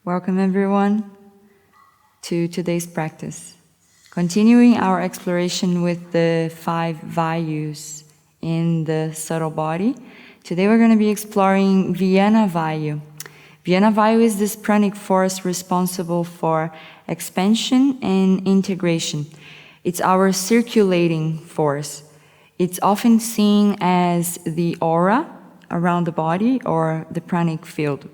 Welcome everyone to today's practice. Continuing our exploration with the 5 Vayus in the subtle body, today we're going to be exploring Vyana Vayu. Vyana Vayu is this pranic force responsible for expansion and integration. It's our circulating force. It's often seen as the aura around the body or the pranic field.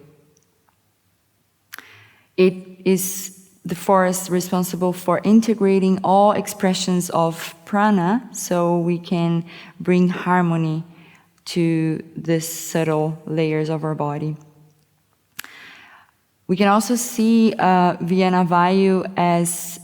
It is the force responsible for integrating all expressions of prana so we can bring harmony to the subtle layers of our body. We can also see Vyana Vayu as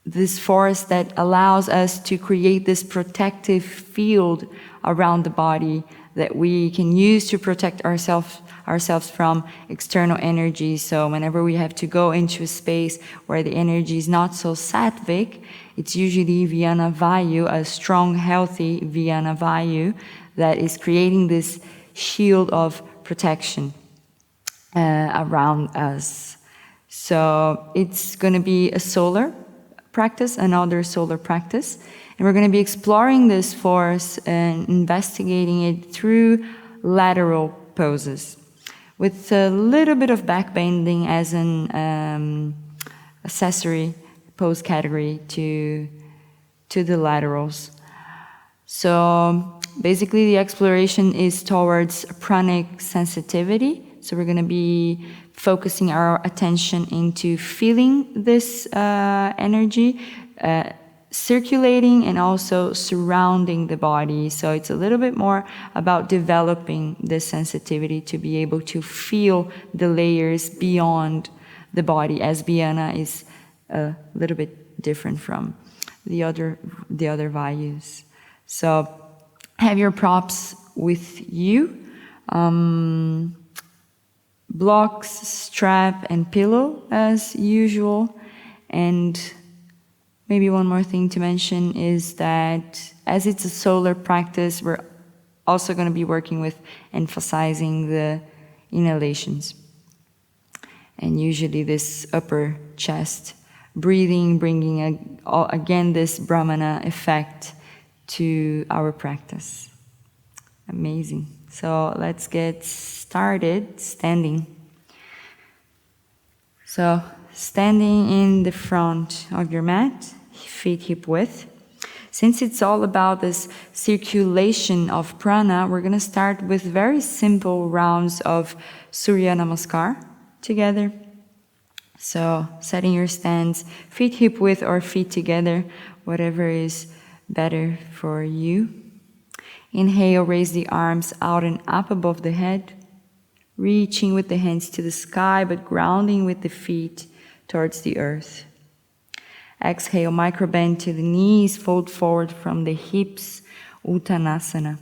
this force that allows us to create this protective field around the body that we can use to protect ourselves from external energy. So whenever we have to go into a space where the energy is not so sattvic, it's usually Vyana Vayu, a strong, healthy Vyana Vayu, that is creating this shield of protection around us. So it's going to be a solar practice, another solar practice. And we're going to be exploring this force and investigating it through lateral poses, with a little bit of backbending as an accessory pose category to the laterals. So basically the exploration is towards pranic sensitivity. So we're going to be focusing our attention into feeling this energy, circulating and also surrounding the body. So it's a little bit more about developing this sensitivity to be able to feel the layers beyond the body, as Vyana is a little bit different from the other Vayus. So have your props with you. Blocks, strap and pillow as usual. And maybe one more thing to mention is that as it's a solar practice, we're also going to be working with emphasizing the inhalations. And usually this upper chest breathing, bringing again this Brahmana effect to our practice. Amazing. So let's get started standing. So standing in the front of your mat, feet hip width. Since it's all about this circulation of prana, we're going to start with very simple rounds of Surya Namaskar together. So setting your stance, feet hip width or feet together, whatever is better for you. Inhale, raise the arms out and up above the head, reaching with the hands to the sky, but grounding with the feet towards the earth. Exhale, microbend to the knees, fold forward from the hips, Uttanasana.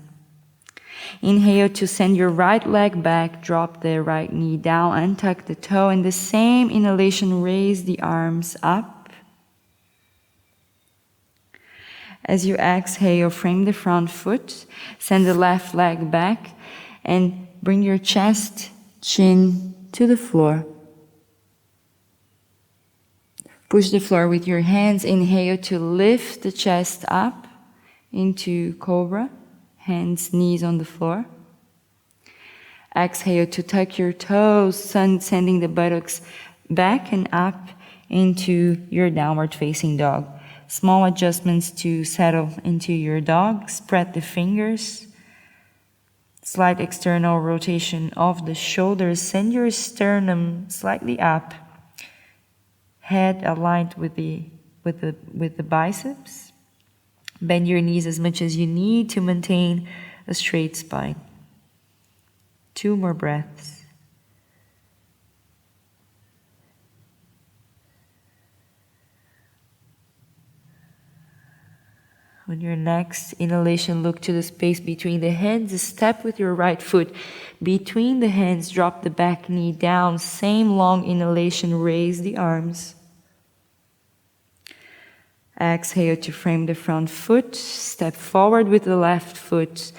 Inhale to send your right leg back, drop the right knee down, untuck the toe, and the same inhalation, raise the arms up. As you exhale, frame the front foot, send the left leg back, and bring your chest, chin to the floor. Push the floor with your hands. Inhale to lift the chest up into cobra, hands, knees on the floor. Exhale to tuck your toes, sending the buttocks back and up into your downward facing dog. Small adjustments to settle into your dog. Spread the fingers. Slight external rotation of the shoulders. Send your sternum slightly up. Head aligned with the biceps. Bend your knees as much as you need to maintain a straight spine. 2 more breaths. On your next inhalation, look to the space between the hands. Step with your right foot between the hands. Drop the back knee down. Same long inhalation. Raise the arms. Exhale to frame the front foot. Step forward with the left foot.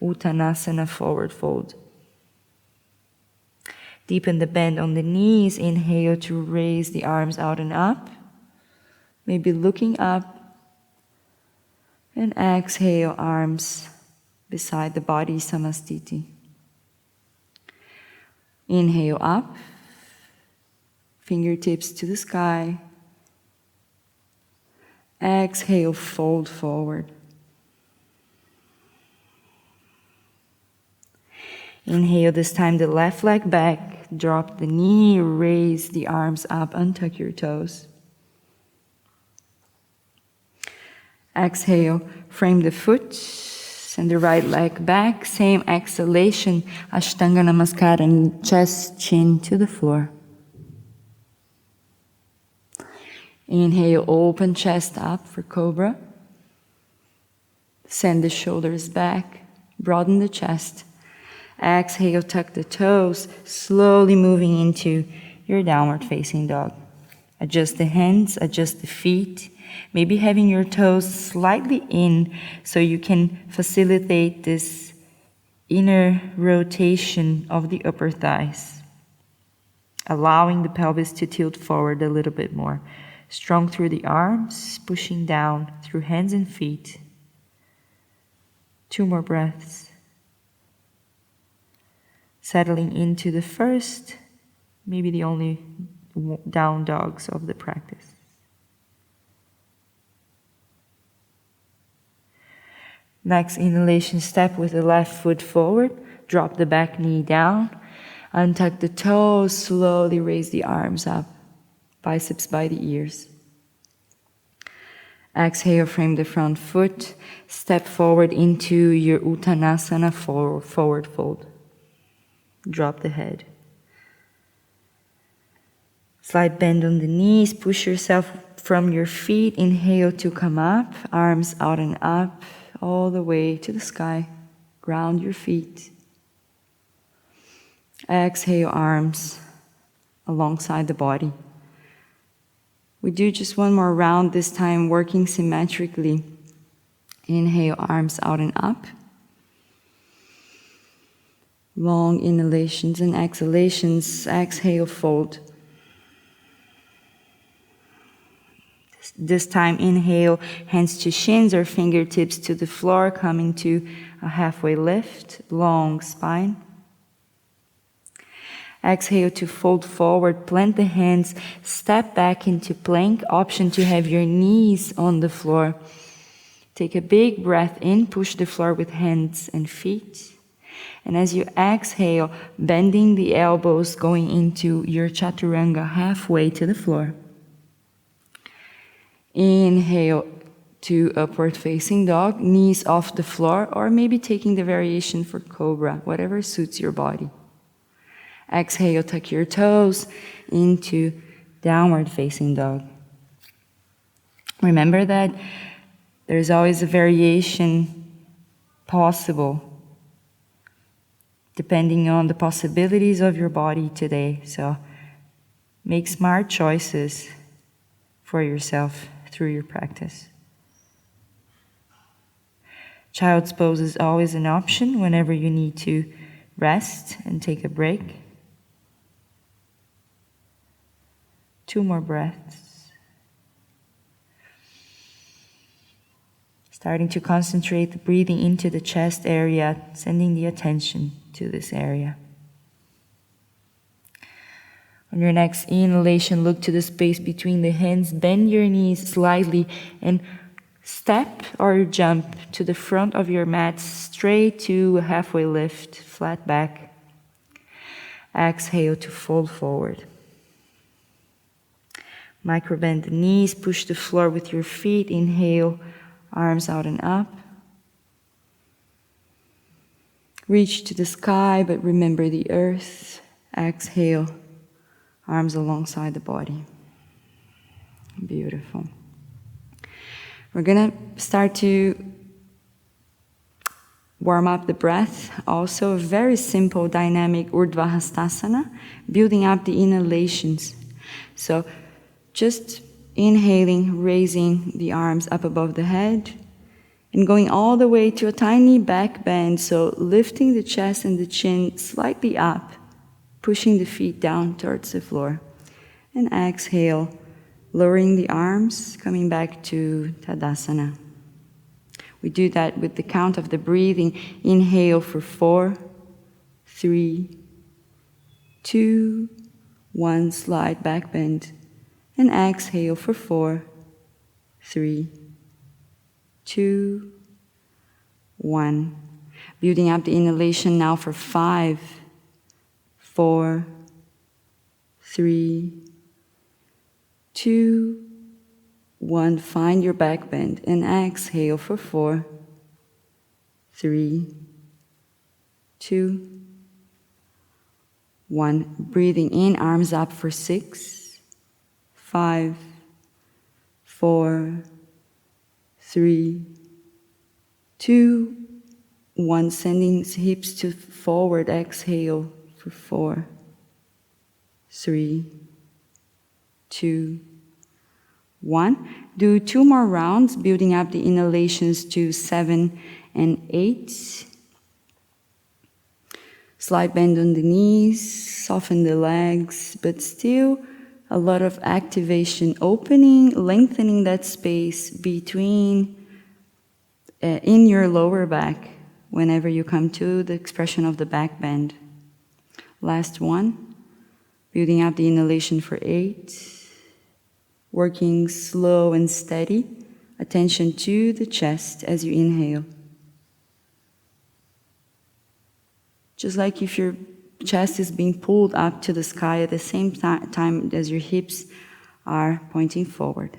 Uttanasana, forward fold. Deepen the bend on the knees. Inhale to raise the arms out and up. Maybe looking up. And exhale, arms beside the body, Samastiti. Inhale up. Fingertips to the sky. Exhale, fold forward. Inhale, this time the left leg back, drop the knee, raise the arms up, untuck your toes. Exhale, frame the foot, send the right leg back, same exhalation, Ashtanga Namaskara, chest, chin to the floor. Inhale, open chest up for Cobra. Send the shoulders back, broaden the chest. Exhale, tuck the toes, slowly moving into your downward facing dog. Adjust the hands, adjust the feet, maybe having your toes slightly in so you can facilitate this inner rotation of the upper thighs, allowing the pelvis to tilt forward a little bit more. Strong through the arms, pushing down through hands and feet. 2 more breaths. Settling into the first, maybe the only down dogs of the practice. Next inhalation, step with the left foot forward, drop the back knee down, untuck the toes, slowly raise the arms up, biceps by the ears. Exhale, frame the front foot, step forward into your Uttanasana, forward fold. Drop the head. Slight bend on the knees. Push yourself from your feet. Inhale to come up. Arms out and up. All the way to the sky. Ground your feet. Exhale, arms alongside the body. We do just one more round this time, working symmetrically. Inhale, arms out and up. Long inhalations and exhalations. Exhale, fold. This time, inhale, hands to shins or fingertips to the floor, coming to a halfway lift, long spine. Exhale to fold forward, plant the hands, step back into plank. Option to have your knees on the floor. Take a big breath in, push the floor with hands and feet. And as you exhale, bending the elbows, going into your chaturanga halfway to the floor. Inhale to upward facing dog, knees off the floor, or maybe taking the variation for cobra, whatever suits your body. Exhale, tuck your toes into downward facing dog. Remember that there's always a variation possible depending on the possibilities of your body today. So make smart choices for yourself through your practice. Child's pose is always an option whenever you need to rest and take a break. 2 more breaths. Starting to concentrate the breathing into the chest area, sending the attention to this area. On your next inhalation, look to the space between the hands, bend your knees slightly and step or jump to the front of your mat, straight to a halfway lift, flat back. Exhale to fold forward. Micro bend the knees, push the floor with your feet. Inhale, arms out and up. Reach to the sky, but remember the earth. Exhale, arms alongside the body. Beautiful. We're going to start to warm up the breath. Also, a very simple dynamic Urdhva Hastasana, building up the inhalations. So, just inhaling, raising the arms up above the head, and going all the way to a tiny back bend, so lifting the chest and the chin slightly up, pushing the feet down towards the floor. And exhale, lowering the arms, coming back to Tadasana. We do that with the count of the breathing. Inhale for 4, 3, 2, 1, slight back bend. And exhale for 4, 3, 2, 1. Building up the inhalation now for 5, 4, 3, 2, 1. Find your back bend and exhale for 4, 3, 2, 1. Breathing in, arms up for 6, 5, 4, 3, 2, 1. Sending hips to forward, exhale for 4, 3, 2, 1. Do 2 more rounds, building up the inhalations to 7 and 8. Slight bend on the knees, soften the legs, but still a lot of activation, opening, lengthening that space between, in your lower back, whenever you come to the expression of the back bend. Last one, building up the inhalation for 8. Working slow and steady, attention to the chest as you inhale. Just like if your chest is being pulled up to the sky at the same time as your hips are pointing forward.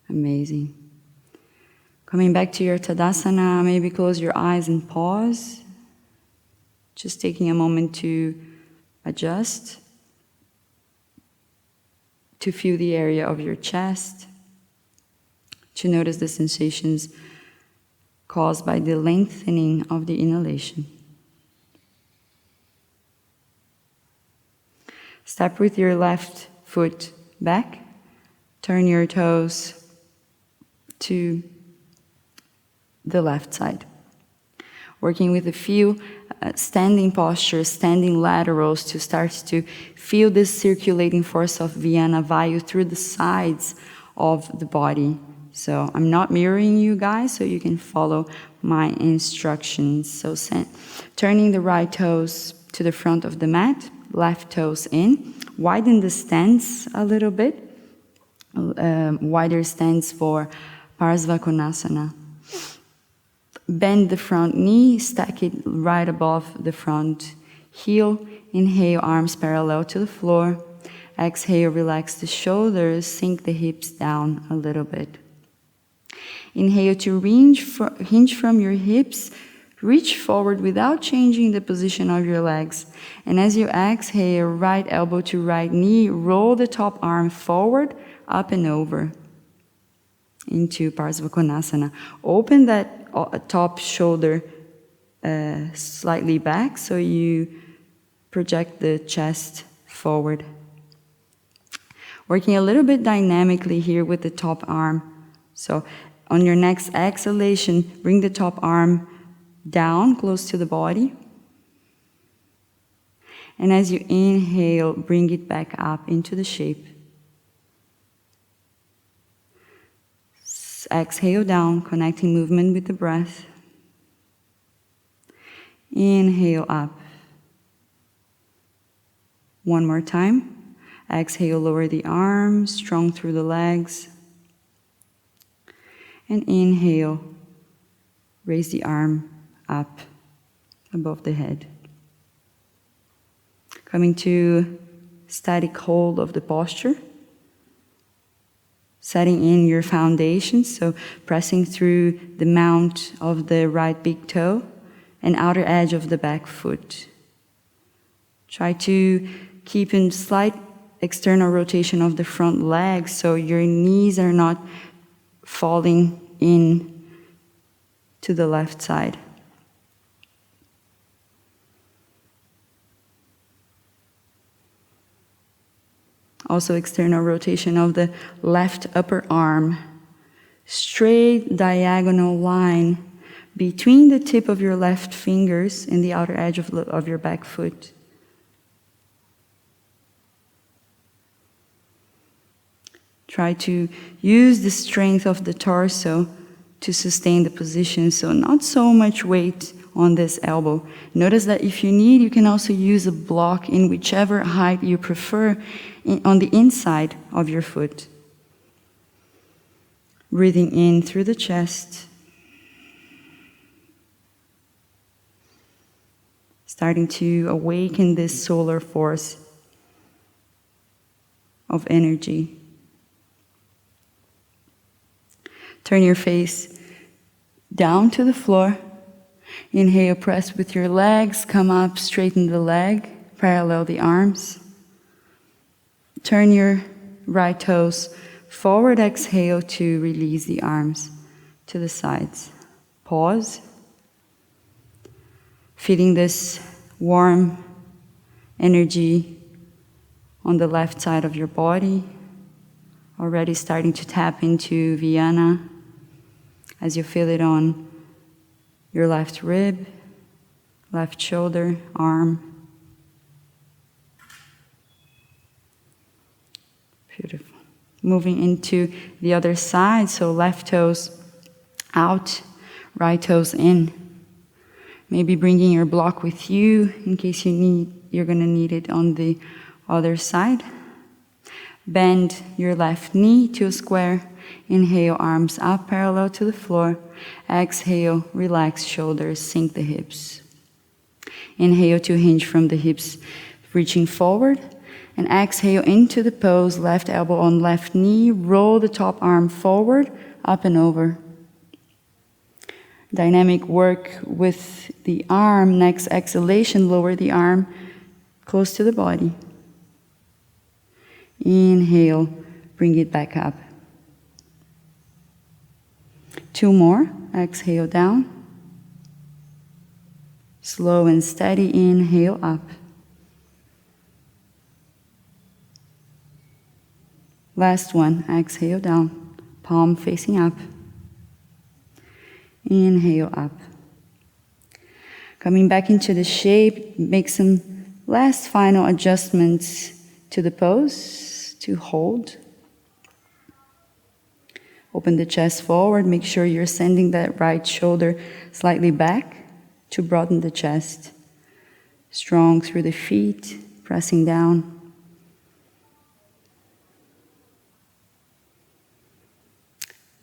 Amazing. Coming back to your Tadasana, maybe close your eyes and pause. Just taking a moment to adjust, to feel the area of your chest, to notice the sensations caused by the lengthening of the inhalation. Step with your left foot back, turn your toes to the left side. Working with a few standing postures, standing laterals to start to feel this circulating force of Vyana Vayu through the sides of the body. So I'm not mirroring you guys, so you can follow my instructions. So turning the right toes to the front of the mat, left toes in, widen the stance a little bit, wider stance for Parsvakonasana. Bend the front knee, stack it right above the front heel. Inhale, arms parallel to the floor. Exhale, relax the shoulders, sink the hips down a little bit. Inhale to hinge from your hips, reach forward without changing the position of your legs. And as you exhale, right elbow to right knee, roll the top arm forward, up and over into Parsvakonasana. Open that top shoulder slightly back so you project the chest forward. Working a little bit dynamically here with the top arm. So on your next exhalation, bring the top arm down close to the body. And as you inhale, bring it back up into the shape. Exhale down, connecting movement with the breath. Inhale up. One more time. Exhale, lower the arms, strong through the legs. And inhale, raise the arm up above the head. Coming to static hold of the posture. Setting in your foundation, so pressing through the mount of the right big toe and outer edge of the back foot. Try to keep in slight external rotation of the front leg so your knees are not falling in to the left side. Also external rotation of the left upper arm. Straight diagonal line between the tip of your left fingers and the outer edge of your back foot. Try to use the strength of the torso to sustain the position, so not so much weight on this elbow. Notice that if you need, you can also use a block in whichever height you prefer on the inside of your foot. Breathing in through the chest. Starting to awaken this solar force of energy. Turn your face down to the floor. Inhale, press with your legs, come up, straighten the leg, parallel the arms. Turn your right toes forward, exhale to release the arms to the sides. Pause. Feeling this warm energy on the left side of your body. Already starting to tap into Vyana as you feel it on your left rib, left shoulder, arm. Beautiful. Moving into the other side, so left toes out, right toes in. Maybe bringing your block with you in case you're going to need it on the other side. Bend your left knee to a square. Inhale, arms up parallel to the floor. Exhale, relax shoulders, sink the hips. Inhale to hinge from the hips, reaching forward. And exhale into the pose, left elbow on left knee. Roll the top arm forward, up and over. Dynamic work with the arm. Next exhalation, lower the arm close to the body. Inhale, bring it back up. 2 more. Exhale down. Slow and steady inhale up. Last one. Exhale down. Palm facing up. Inhale up. Coming back into the shape, make some last final adjustments to the pose to hold. Open the chest forward. Make sure you're sending that right shoulder slightly back to broaden the chest. Strong through the feet, pressing down.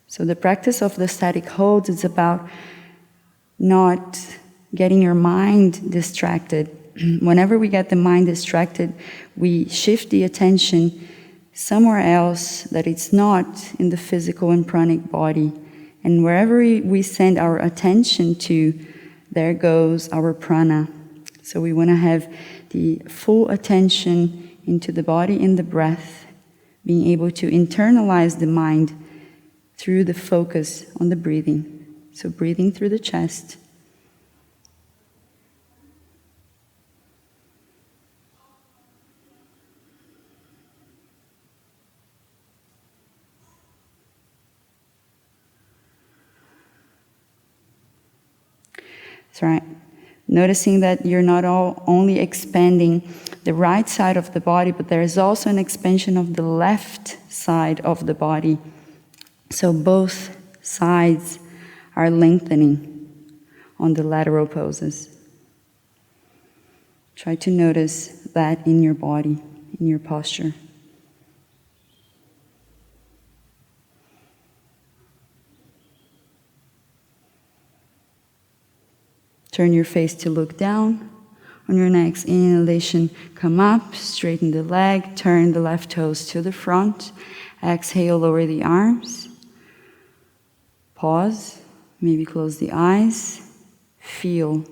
So the practice of the static hold is about not getting your mind distracted. Whenever we get the mind distracted, we shift the attention somewhere else that it's not in the physical and pranic body. And wherever we send our attention to, there goes our prana. So we want to have the full attention into the body and the breath, being able to internalize the mind through the focus on the breathing. So breathing through the chest. That's right. Noticing that you're not only expanding the right side of the body, but there is also an expansion of the left side of the body. So both sides are lengthening on the lateral poses. Try to notice that in your body, in your posture. Turn your face to look down. On your next inhalation, come up, straighten the leg, turn the left toes to the front. Exhale, lower the arms. Pause, maybe close the eyes. Feel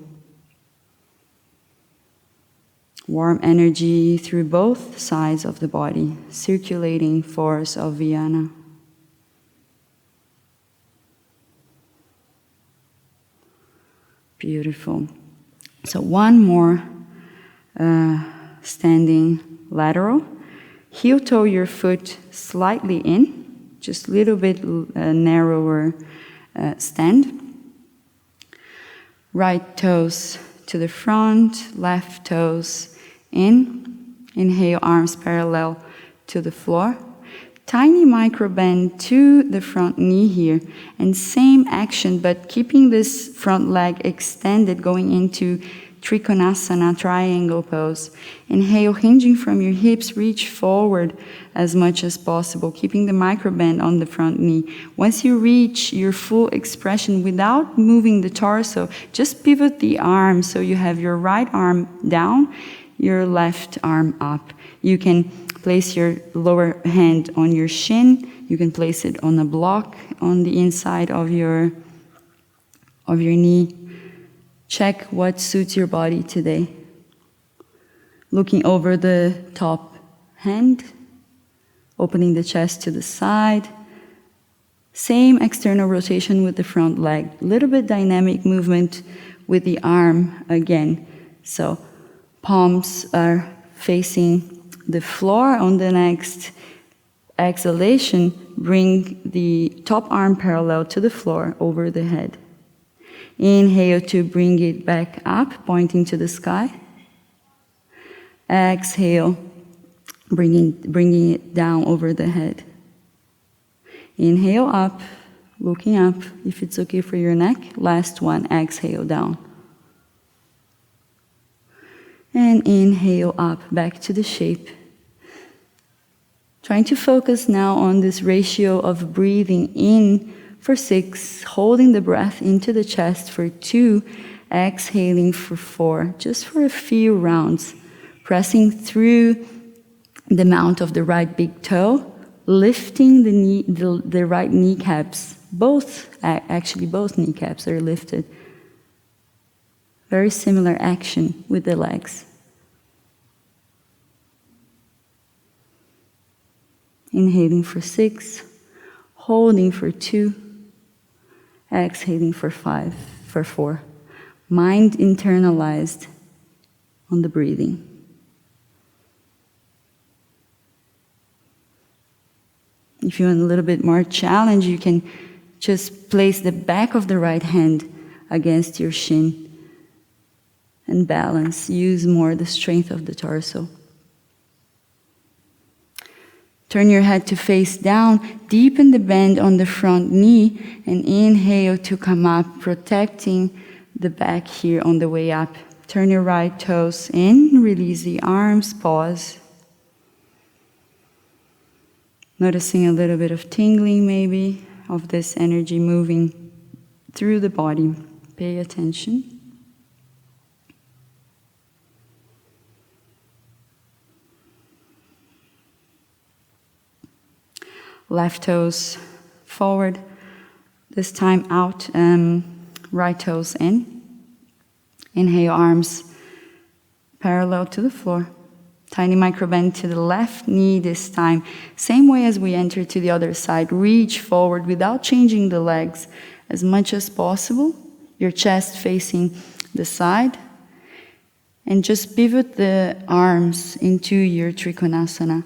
warm energy through both sides of the body, circulating force of Vyana. Beautiful. So one more standing lateral. Heel toe your foot slightly in, just a little bit narrower stand. Right toes to the front, left toes in. Inhale, arms parallel to the floor. Tiny micro bend to the front knee here. And same action, but keeping this front leg extended, going into Trikonasana, triangle pose. Inhale, hinging from your hips, reach forward as much as possible, keeping the micro bend on the front knee. Once you reach your full expression without moving the torso, just pivot the arm so you have your right arm down, your left arm up. You can place your lower hand on your shin. You can place it on a block on the inside of your knee. Check what suits your body today. Looking over the top hand, opening the chest to the side. Same external rotation with the front leg. Little bit dynamic movement with the arm again. So palms are facing the floor. On the next exhalation, bring the top arm parallel to the floor over the head. Inhale to bring it back up, pointing to the sky. Exhale, bringing it down over the head. Inhale up, looking up, if it's okay for your neck. Last one, exhale down. And inhale up, back to the shape. Trying to focus now on this ratio of breathing in for 6, holding the breath into the chest for 2, exhaling for 4, just for a few rounds. Pressing through the mount of the right big toe, lifting the right kneecaps. Both kneecaps are lifted. Very similar action with the legs. Inhaling for 6, holding for 2, exhaling for 4. Mind internalized on the breathing. If you want a little bit more challenge, you can just place the back of the right hand against your shin and balance. Use more the strength of the torso. Turn your head to face down, deepen the bend on the front knee, and inhale to come up, protecting the back here on the way up. Turn your right toes in, release the arms, pause. Noticing a little bit of tingling maybe, of this energy moving through the body. Pay attention. Left toes forward, this time out, right toes in. Inhale, arms parallel to the floor. Tiny micro bend to the left knee this time. Same way as we enter to the other side. Reach forward without changing the legs as much as possible. Your chest facing the side. And just pivot the arms into your Trikonasana.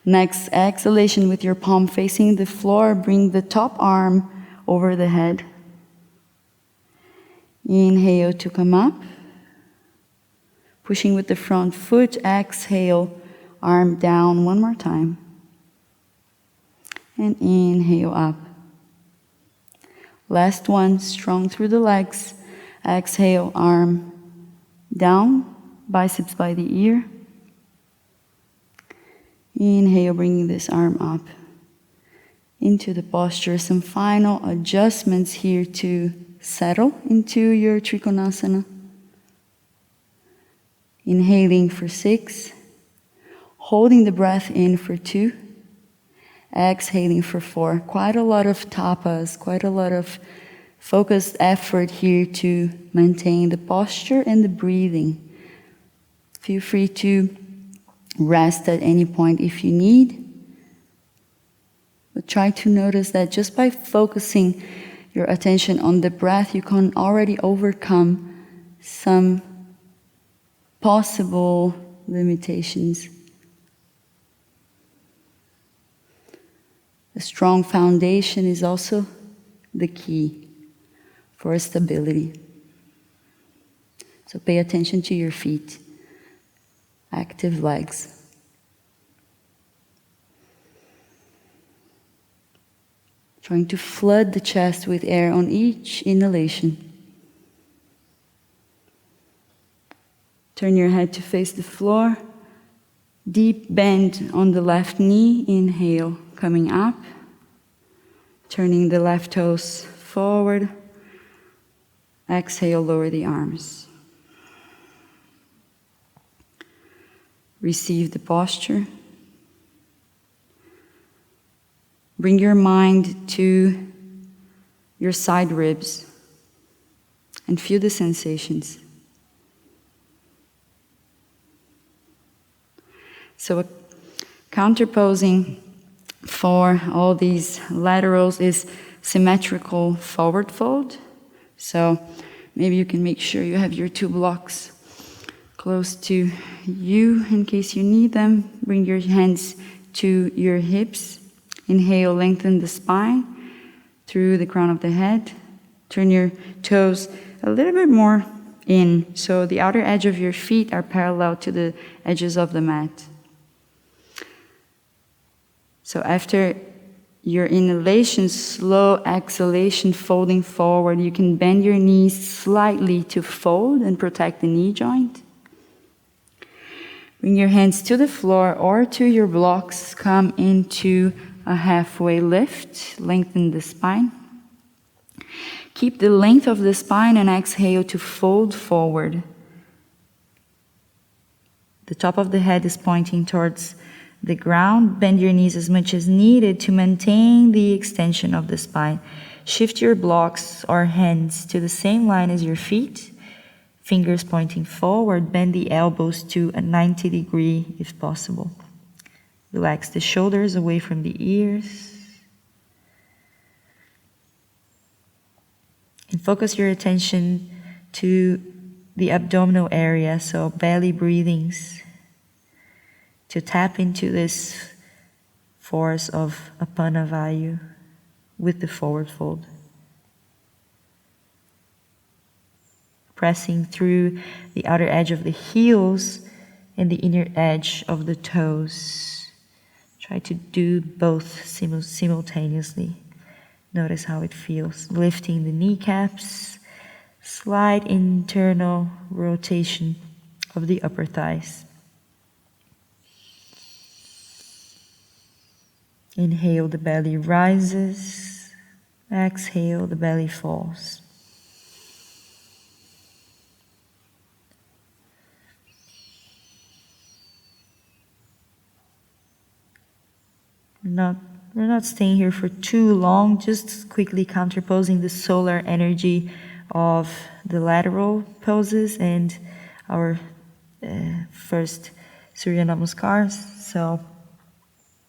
Next exhalation with your palm facing the floor, bring the top arm over the head. Inhale to come up. Pushing with the front foot, exhale, arm down one more time. And inhale up. Last one, strong through the legs. Exhale, arm down, biceps by the ear. Inhale, bringing this arm up into the posture. Some final adjustments here to settle into your Trikonasana. Inhaling for 6, holding the breath in for 2, exhaling for 4. Quite a lot of tapas, quite a lot of focused effort here to maintain the posture and the breathing. Feel free to rest at any point if you need. But try to notice that just by focusing your attention on the breath, you can already overcome some possible limitations. A strong foundation is also the key for stability. So pay attention to your feet, active legs. Trying to flood the chest with air on each inhalation. Turn your head to face the floor. Deep bend on the left knee. Inhale, coming up. Turning the left toes forward. Exhale, lower the arms. Receive the posture. Bring your mind to your side ribs and feel the sensations. So counterposing for all these laterals is symmetrical forward fold. So maybe you can make sure you have your 2 blocks close to you in case you need them. Bring your hands to your hips. Inhale, lengthen the spine through the crown of the head. Turn your toes a little bit more in, so the outer edge of your feet are parallel to the edges of the mat. So after your inhalation, slow exhalation, folding forward, you can bend your knees slightly to fold and protect the knee joint. Bring your hands to the floor or to your blocks. Come into a halfway lift. Lengthen the spine. Keep the length of the spine and exhale to fold forward. The top of the head is pointing towards the ground. Bend your knees as much as needed to maintain the extension of the spine. Shift your blocks or hands to the same line as your feet. Fingers pointing forward. Bend the elbows to a 90 degree if possible. Relax the shoulders away from the ears. And focus your attention to the abdominal area, so belly breathings, to tap into this force of Vyana Vayu with the forward fold. Pressing through the outer edge of the heels and the inner edge of the toes. Try to do both simultaneously. Notice how it feels. Lifting the kneecaps, slight internal rotation of the upper thighs. Inhale, the belly rises. Exhale, the belly falls. We're not staying here for too long, just quickly counterposing the solar energy of the lateral poses and our first Surya Namaskars. So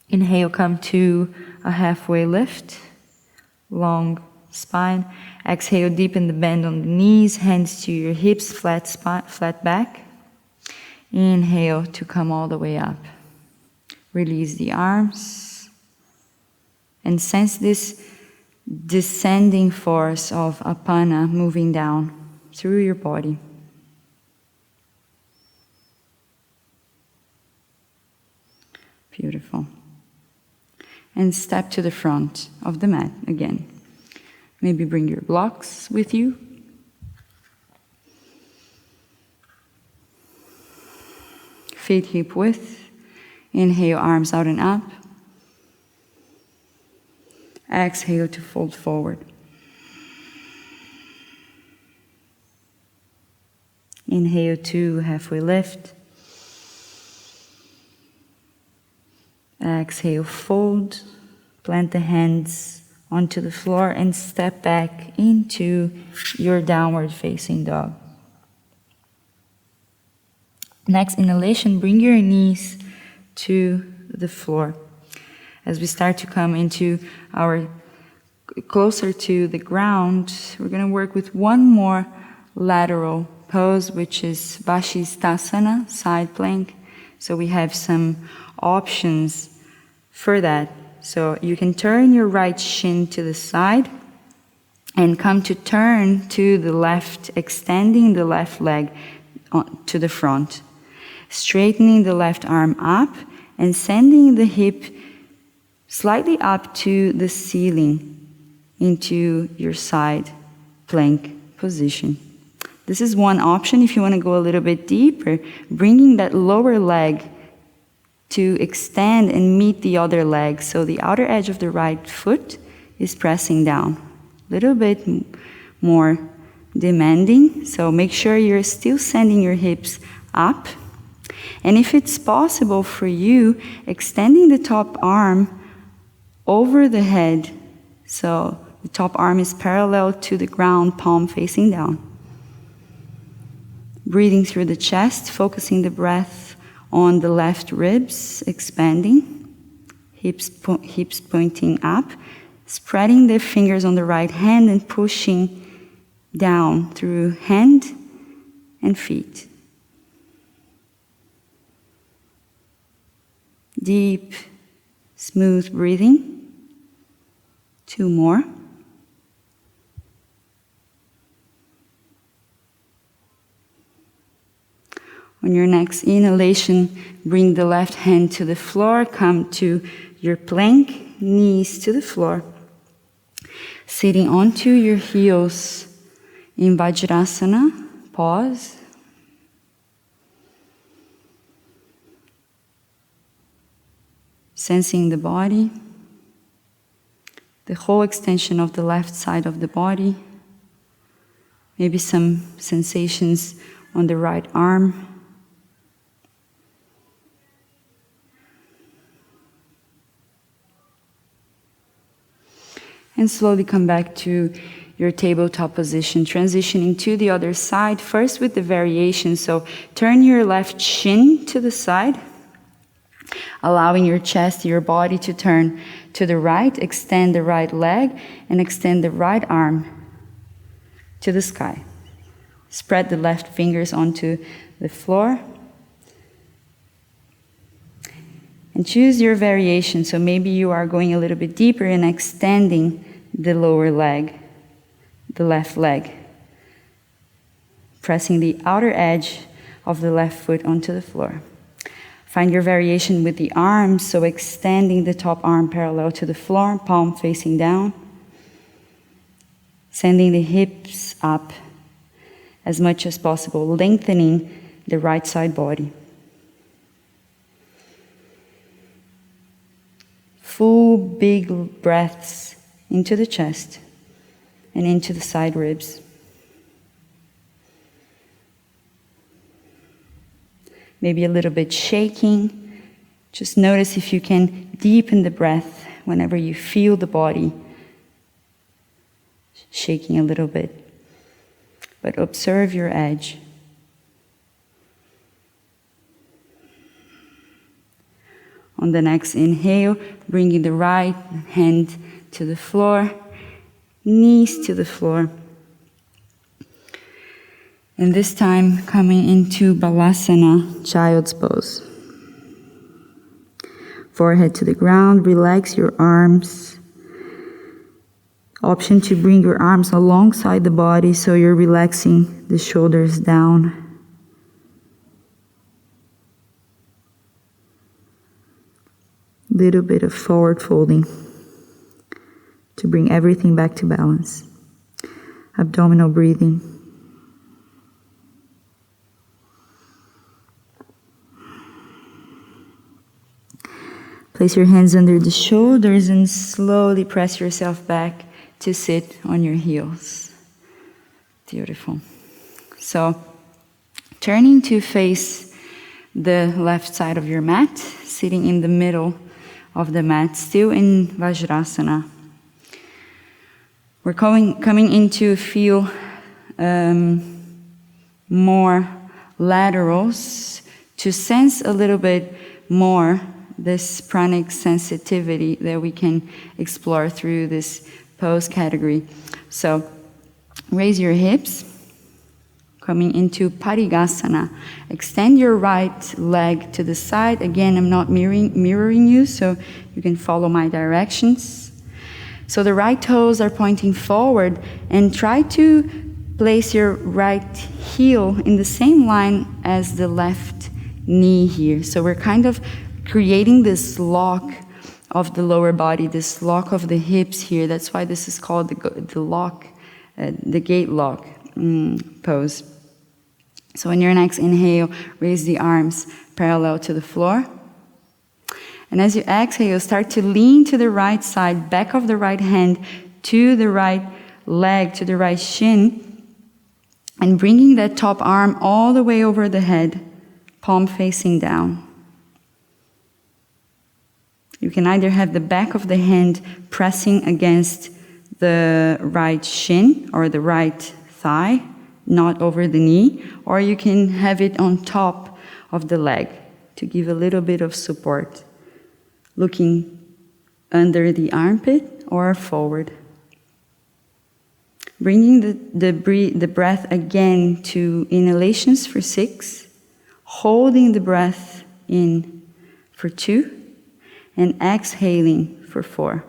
inhale, come to a halfway lift, long spine. Exhale, deepen the bend on the knees, hands to your hips, flat spine, flat back. Inhale to come all the way up. Release the arms. And sense this descending force of Apana moving down through your body. Beautiful. And step to the front of the mat again. Maybe bring your blocks with you. Feet hip width. Inhale, arms out and up. Exhale to fold forward. Inhale to halfway lift. Exhale, fold. Plant the hands onto the floor and step back into your downward facing dog. Next inhalation, bring your knees to the floor. As we start to come into our closer to the ground, we're going to work with one more lateral pose, which is Vashisthasana, side plank. So we have some options for that. So you can turn your right shin to the side And come to turn to the left, extending the left leg to the front. Straightening the left arm up and sending the hip slightly up to the ceiling into your side plank position. This is one option if you want to go a little bit deeper, bringing that lower leg to extend and meet the other leg. So the outer edge of the right foot is pressing down. A little bit more demanding. So make sure you're still sending your hips up. And if it's possible for you, extending the top arm over the head. So the top arm is parallel to the ground, palm facing down. Breathing through the chest, focusing the breath on the left ribs, expanding, hips pointing up, spreading the fingers on the right hand and pushing down through hand and feet. Deep, smooth breathing. 2 more. On your next inhalation, bring the left hand to the floor, come to your plank, knees to the floor. Sitting onto your heels in Vajrasana, pause. Sensing the body, the whole extension of the left side of the body, maybe some sensations on the right arm. And slowly come back to your tabletop position, transitioning to the other side, first with the variation. So turn your left shin to the side, allowing your chest, your body to turn to the right, extend the right leg, and extend the right arm to the sky. Spread the left fingers onto the floor. And choose your variation. So maybe you are going a little bit deeper and extending the lower leg, the left leg. Pressing the outer edge of the left foot onto the floor. Find your variation with the arms, so extending the top arm parallel to the floor, palm facing down. Sending the hips up as much as possible, lengthening the right side body. Full big breaths into the chest and into the side ribs. Maybe a little bit shaking. Just notice if you can deepen the breath whenever you feel the body shaking a little bit. But observe your edge. On the next inhale, bringing the right hand to the floor, knees to the floor. And this time coming into Balasana, child's pose. Forehead to the ground, relax your arms. Option to bring your arms alongside the body so you're relaxing the shoulders down. Little bit of forward folding to bring everything back to balance. Abdominal breathing. Place your hands under the shoulders and slowly press yourself back to sit on your heels. Beautiful. So, turning to face the left side of your mat, sitting in the middle of the mat, still in Vajrasana. We're coming into feel more laterals to sense a little bit more this pranic sensitivity that we can explore through this pose category. So raise your hips, coming into Parigasana. Extend your right leg to the side. Again, I'm not mirroring you, so you can follow my directions. So the right toes are pointing forward, and try to place your right heel in the same line as the left knee here. So we're kind of creating this lock of the lower body, this lock of the hips here. That's why this is called the lock, the gate lock pose. So on your next inhale, raise the arms parallel to the floor. And as you exhale, start to lean to the right side, back of the right hand to the right leg, to the right shin, and bringing that top arm all the way over the head, palm facing down. You can either have the back of the hand pressing against the right shin or the right thigh, not over the knee, or you can have it on top of the leg to give a little bit of support, looking under the armpit or forward. Bringing the breath again to inhalations for 6, holding the breath in for 2, and exhaling for 4.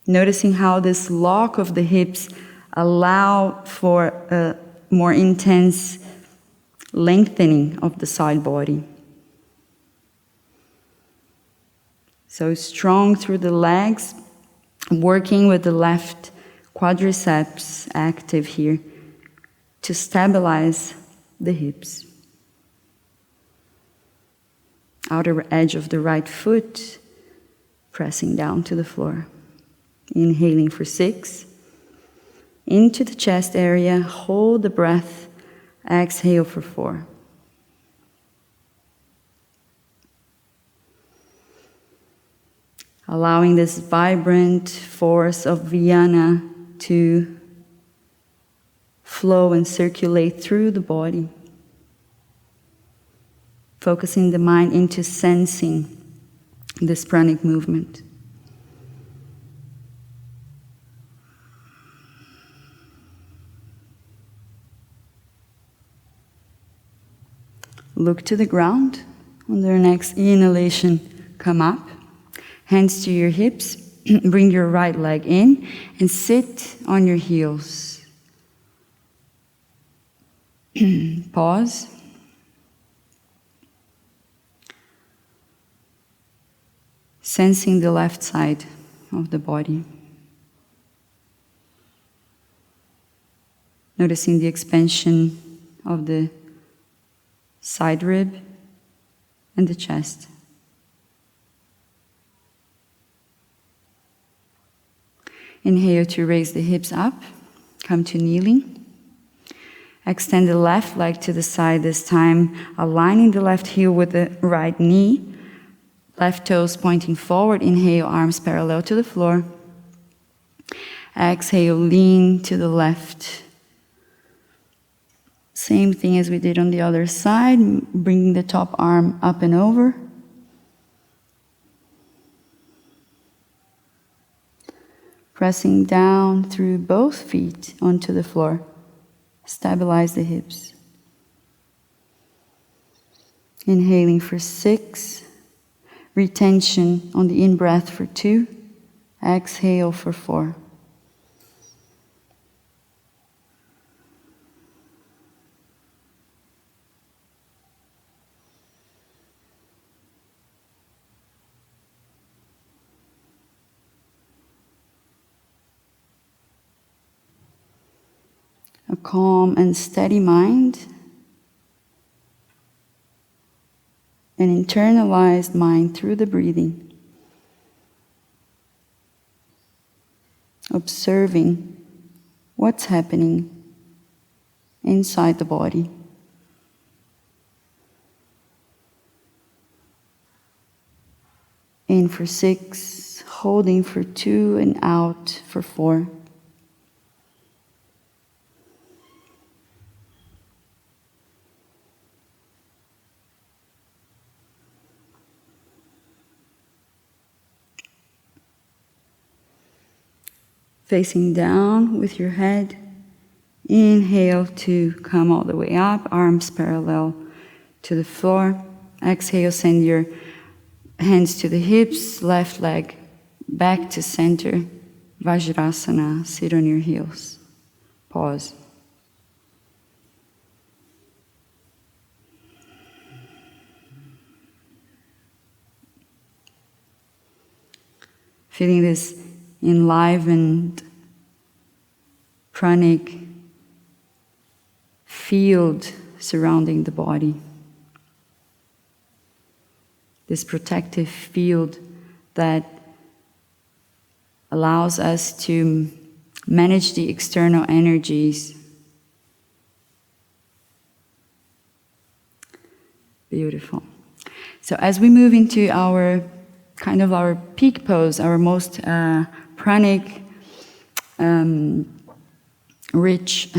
Noticing how this lock of the hips allow for a more intense lengthening of the side body. So strong through the legs, working with the left quadriceps active here to stabilize the hips. Outer edge of the right foot, pressing down to the floor. Inhaling for 6. Into the chest area, hold the breath, exhale for 4. Allowing this vibrant force of Vyana to flow and circulate through the body. Focusing the mind into sensing this pranic movement. Look to the ground. On the next inhalation, come up. Hands to your hips. Bring your right leg in and sit on your heels. Pause. Sensing the left side of the body. Noticing the expansion of the side rib and the chest. Inhale to raise the hips up, come to kneeling. Extend the left leg to the side this time, aligning the left heel with the right knee. Left toes pointing forward. Inhale, arms parallel to the floor. Exhale, lean to the left. Same thing as we did on the other side, bringing the top arm up and over. Pressing down through both feet onto the floor. Stabilize the hips. Inhaling for 6. Retention on the in-breath for 2. Exhale for 4. A calm and steady mind, an internalized mind through the breathing, observing what's happening inside the body. In for 6, holding for 2, and out for 4. Facing down with your head. Inhale to come all the way up, arms parallel to the floor. Exhale, send your Hands to the hips, left leg back to center. Vajrasana, sit on your heels. Pause. Feeling this enlivened pranic field surrounding the body. This protective field that allows us to manage the external energies. Beautiful. So as we move into our peak pose, our most pranic, rich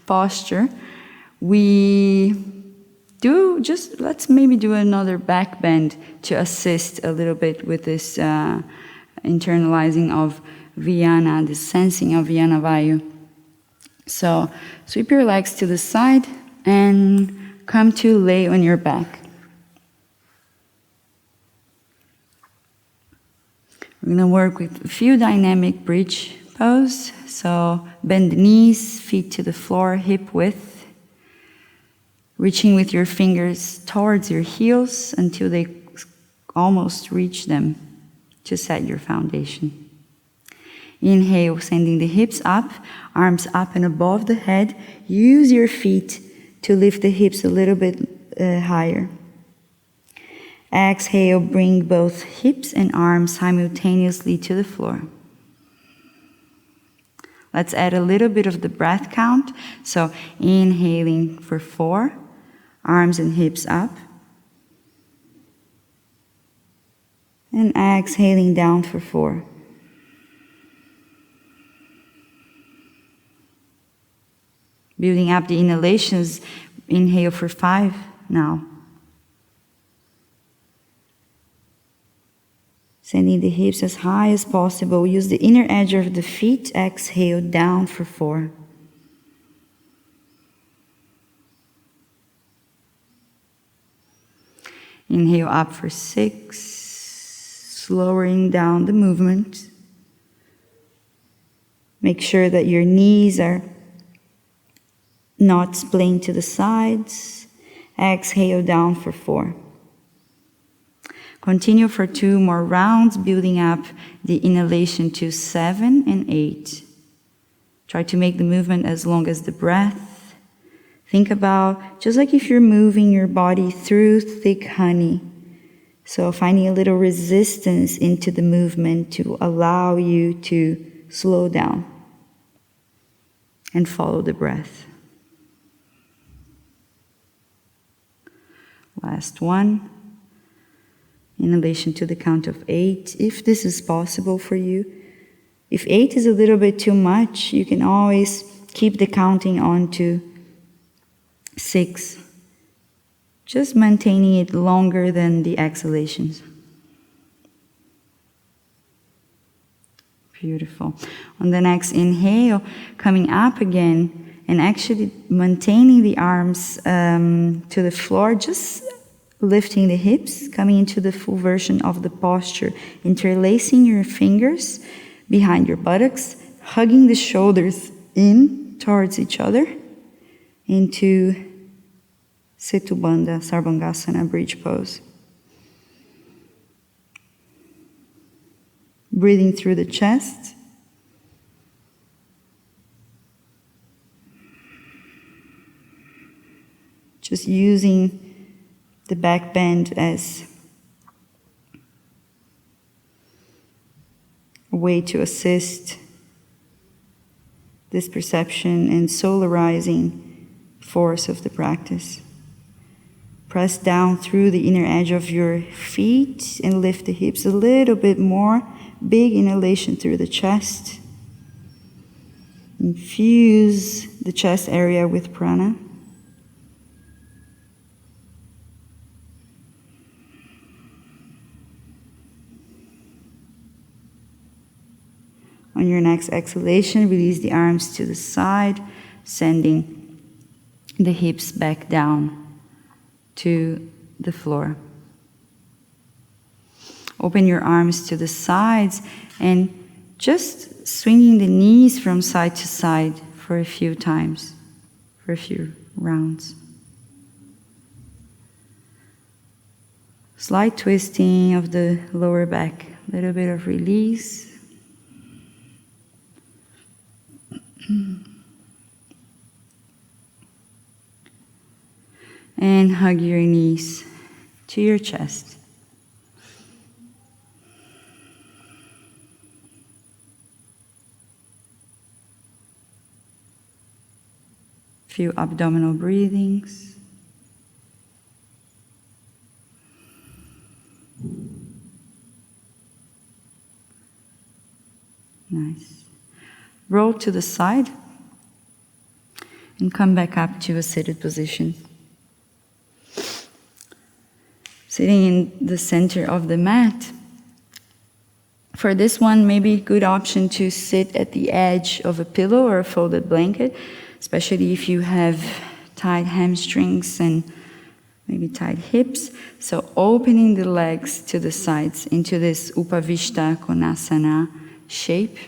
posture, let's maybe do another back bend to assist a little bit with this internalizing of Vyana, the sensing of Vyana Vayu. So sweep your legs to the side and come to lay on your back. We're going to work with a few dynamic bridge pose. So bend the knees, feet to the floor, hip width. Reaching with your fingers towards your heels until they almost reach them to set your foundation. Inhale, sending the hips up, arms up and above the head. Use your feet to lift the hips a little bit higher. Exhale, bring both hips and arms simultaneously to the floor. Let's add a little bit of the breath count. So inhaling for 4, arms and hips up. And exhaling down for 4. Building up the inhalations, inhale for 5 now. Sending the hips as high as possible. Use the inner edge of the feet. Exhale down for 4. Inhale up for 6. Slowing down the movement. Make sure that your knees are not splaying to the sides. Exhale down for 4. Continue for 2 more rounds, building up the inhalation to 7 and 8. Try to make the movement as long as the breath. Think about, just like if you're moving your body through thick honey. So finding a little resistance into the movement to allow you to slow down and follow the breath. Last one. Inhalation to the count of 8, if this is possible for you. If 8 is a little bit too much, you can always keep the counting on to 6. Just maintaining it longer than the exhalations. Beautiful. On the next inhale, coming up again and actually maintaining the arms to the floor, just lifting the hips, coming into the full version of the posture, interlacing your fingers behind your buttocks, hugging the shoulders in towards each other into Setubandha Sarvangasana bridge pose. Breathing through the chest. Just using the back bend as a way to assist this perception and solarizing force of the practice. Press down through the inner edge of your feet and lift the hips a little bit more. Big inhalation through the chest. Infuse the chest area with prana. On your next exhalation, release the arms to the side, sending the hips back down to the floor. Open your arms to the sides and just swinging the knees from side to side for a few times, for a few rounds. Slight twisting of the lower back, a little bit of release. And hug your knees to your chest. Few abdominal breathings. Nice. Roll to the side and come back up to a seated position. Sitting in the center of the mat. For this one, maybe a good option to sit at the edge of a pillow or a folded blanket, especially if you have tight hamstrings and maybe tight hips. So opening the legs to the sides into this Upavishta Konasana shape.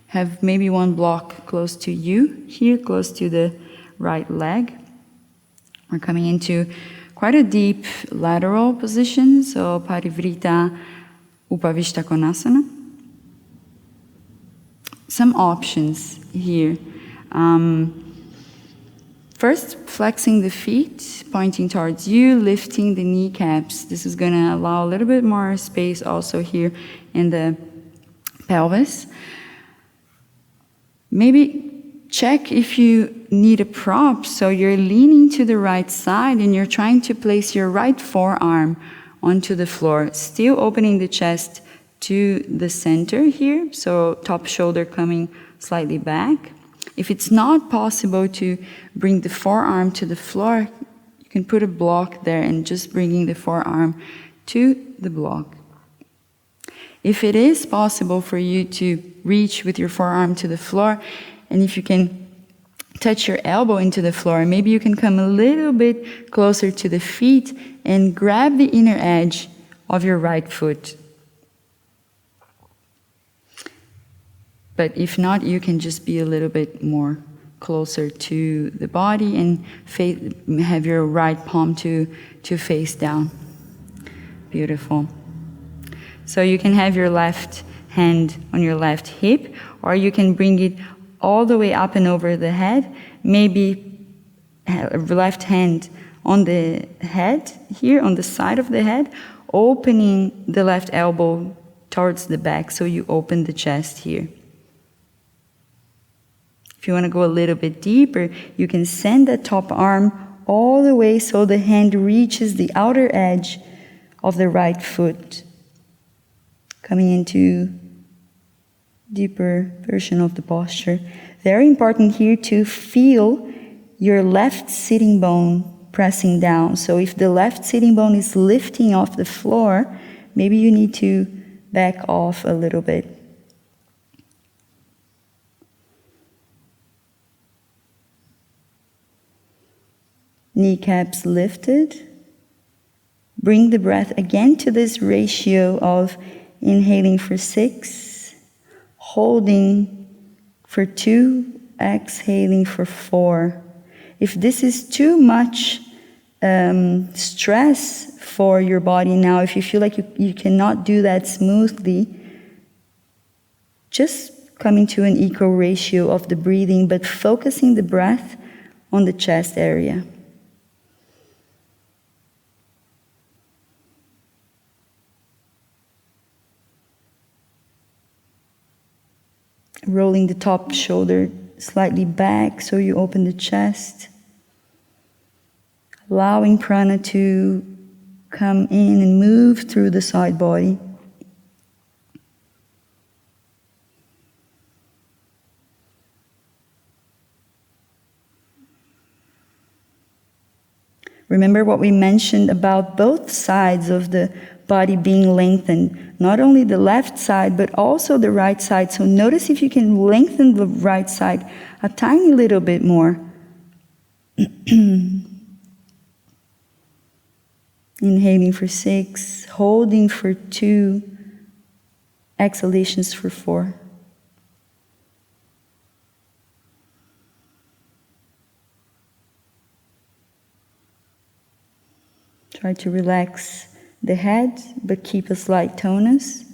Have maybe one block close to you, here close to the right leg. We're coming into quite a deep lateral position, so Parivrita Upavishta Konasana. Some options here. First, flexing the feet, pointing towards you, lifting the kneecaps. This is going to allow a little bit more space also here in the pelvis. Maybe check if you need a prop, so you're leaning to the right side and you're trying to place your right forearm onto the floor, still opening the chest to the center here, so top shoulder coming slightly back. If it's not possible to bring the forearm to the floor, you can put a block there and just bringing the forearm to the block. If it is possible for you to reach with your forearm to the floor, and if you can touch your elbow into the floor, maybe you can come a little bit closer to the feet and grab the inner edge of your right foot. But if not, you can just be a little bit more closer to the body and have your right palm to face down. Beautiful. So you can have your left hand on your left hip, or you can bring it all the way up and over the head, maybe left hand on the head, here on the side of the head, opening the left elbow towards the back, so you open the chest here. If you want to go a little bit deeper, you can send that top arm all the way so the hand reaches the outer edge of the right foot, coming into deeper version of the posture. Very important here to feel your left sitting bone pressing down. So if the left sitting bone is lifting off the floor, maybe you need to back off a little bit. Kneecaps lifted. Bring the breath again to this ratio of inhaling for 6, holding for 2, exhaling for 4. If this is too much stress for your body now, if you feel like you cannot do that smoothly, just coming to an equal ratio of the breathing, but focusing the breath on the chest area. Rolling the top shoulder slightly back so you open the chest. Allowing prana to come in and move through the side body. Remember what we mentioned about both sides of the body being lengthened. Not only the left side, but also the right side. So notice if you can lengthen the right side a tiny little bit more. Inhaling for 6, holding for 2, exhalations for 4. Try to relax the head, but keep a slight tonus.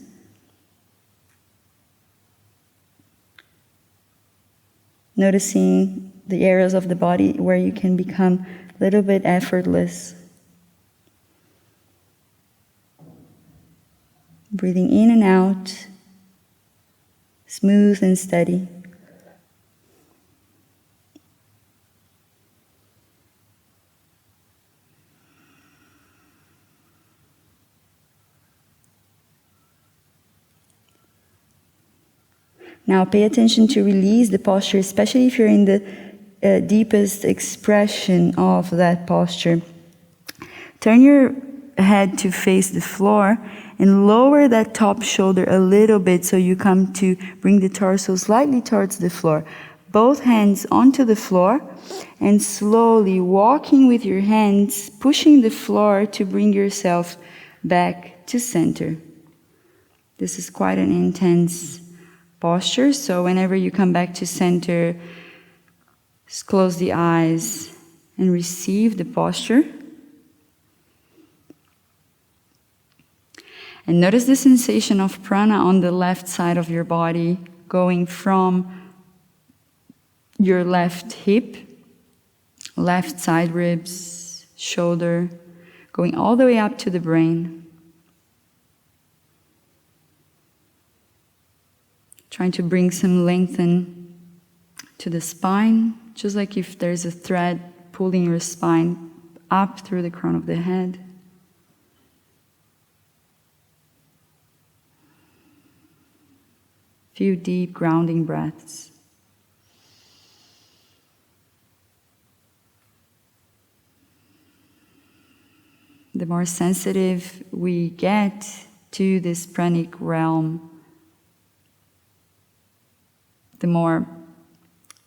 Noticing the areas of the body where you can become a little bit effortless. Breathing in and out, smooth and steady. Now pay attention to release the posture, especially if you're in the deepest expression of that posture. Turn your head to face the floor and lower that top shoulder a little bit so you come to bring the torso slightly towards the floor. Both hands onto the floor and slowly walking with your hands, pushing the floor to bring yourself back to center. This is quite an intense posture, so whenever you come back to center, just close the eyes and receive the posture. And notice the sensation of prana on the left side of your body, going from your left hip, left side ribs, shoulder, going all the way up to the brain. Trying to bring some lengthen to the spine, just like if there's a thread pulling your spine up through the crown of the head. Few deep grounding breaths. The more sensitive we get to this pranic realm, the more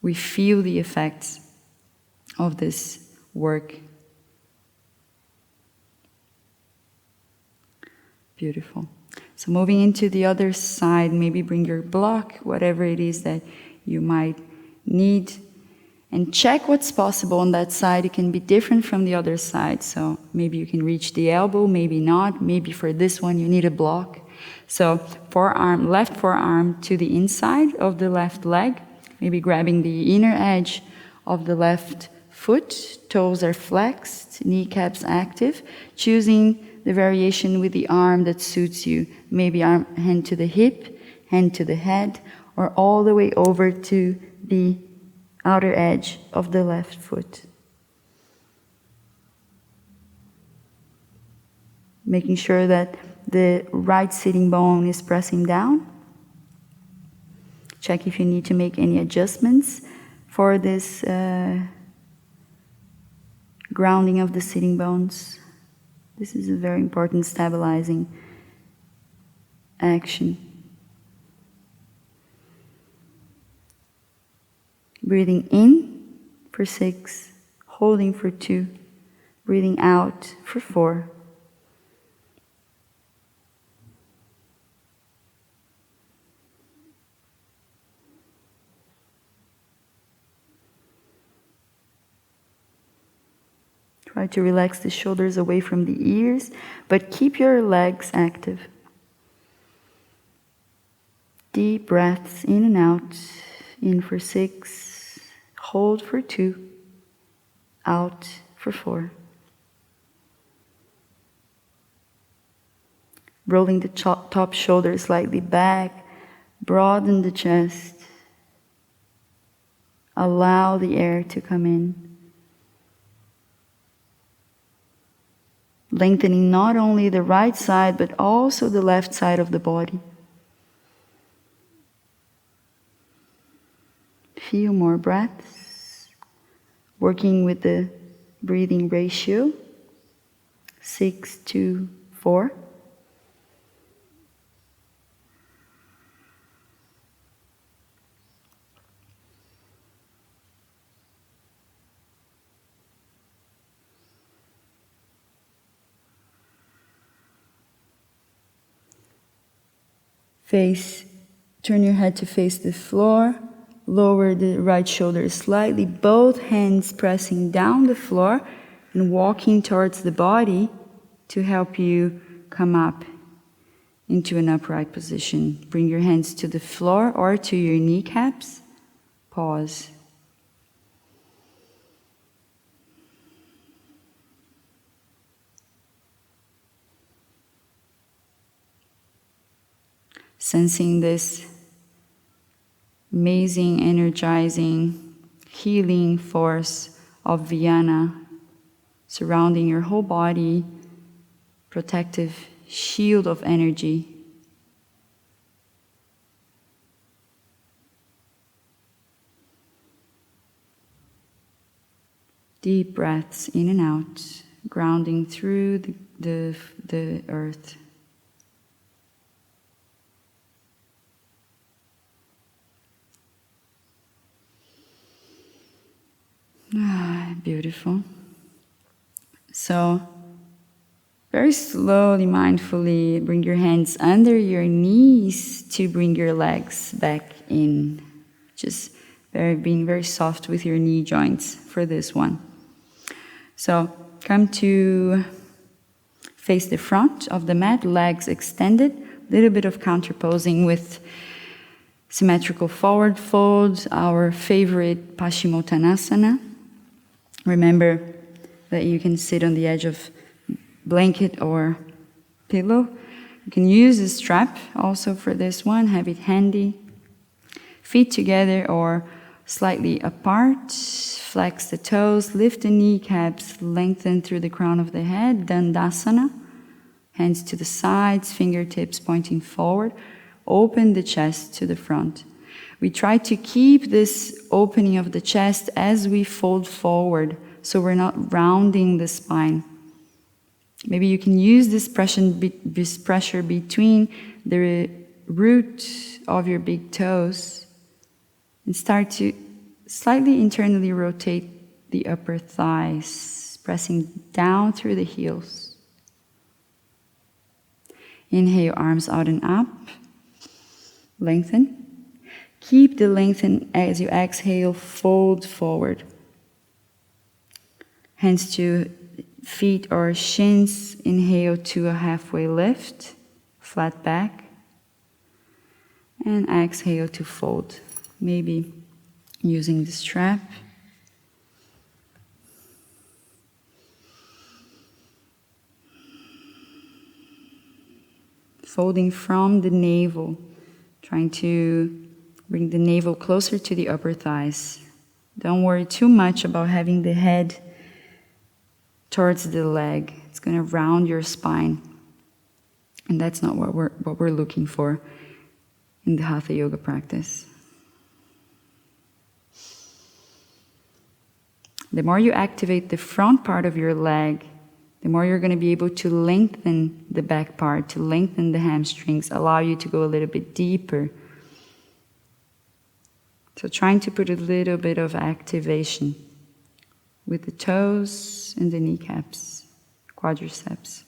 we feel the effects of this work. Beautiful. So moving into the other side, maybe bring your block, whatever it is that you might need, and check what's possible on that side. It can be different from the other side. So maybe you can reach the elbow, maybe not. Maybe for this one you need a block. So forearm, left forearm to the inside of the left leg, maybe grabbing the inner edge of the left foot, toes are flexed, kneecaps active, choosing the variation with the arm that suits you. Maybe arm, hand to the hip, hand to the head, or all the way over to the outer edge of the left foot. Making sure that the right sitting bone is pressing down. Check if you need to make any adjustments for this grounding of the sitting bones. This is a very important stabilizing action. Breathing in for 6, holding for 2, breathing out for 4. Try to relax the shoulders away from the ears, but keep your legs active. Deep breaths in and out. In for 6, hold for 2, out for 4. Rolling the top shoulder slightly back, broaden the chest. Allow the air to come in. Lengthening not only the right side, but also the left side of the body. Few more breaths. Working with the breathing ratio. 6 to 4. Turn your head to face the floor. Lower the right shoulder slightly, both hands pressing down the floor and walking towards the body to help you come up into an upright position. Bring your hands to the floor or to your kneecaps. Pause. Sensing this amazing, energizing, healing force of Vyana surrounding your whole body, protective shield of energy. Deep breaths in and out, grounding through the earth. Beautiful. So, very slowly, mindfully, bring your hands under your knees to bring your legs back in. Just being very soft with your knee joints for this one. So, come to face the front of the mat, legs extended, a little bit of counterposing with symmetrical forward fold, our favorite Paschimottanasana. Remember that you can sit on the edge of blanket or pillow. You can use a strap also for this one, have it handy. Feet together or slightly apart. Flex the toes, lift the kneecaps, lengthen through the crown of the head. Dandasana. Hands to the sides, fingertips pointing forward. Open the chest to the front. We try to keep this opening of the chest as we fold forward, so we're not rounding the spine. Maybe you can use this pressure between the root of your big toes and start to slightly internally rotate the upper thighs, pressing down through the heels. Inhale, arms out and up. Lengthen. Keep the lengthen as you exhale, fold forward. Hands to feet or shins. Inhale to a halfway lift, flat back. And exhale to fold. Maybe using the strap. Folding from the navel, trying to bring the navel closer to the upper thighs. Don't worry too much about having the head towards the leg. It's going to round your spine. And that's not what we're looking for in the Hatha yoga practice. The more you activate the front part of your leg, the more you're going to be able to lengthen the back part, to lengthen the hamstrings, allow you to go a little bit deeper. So trying to put a little bit of activation with the toes and the kneecaps, quadriceps.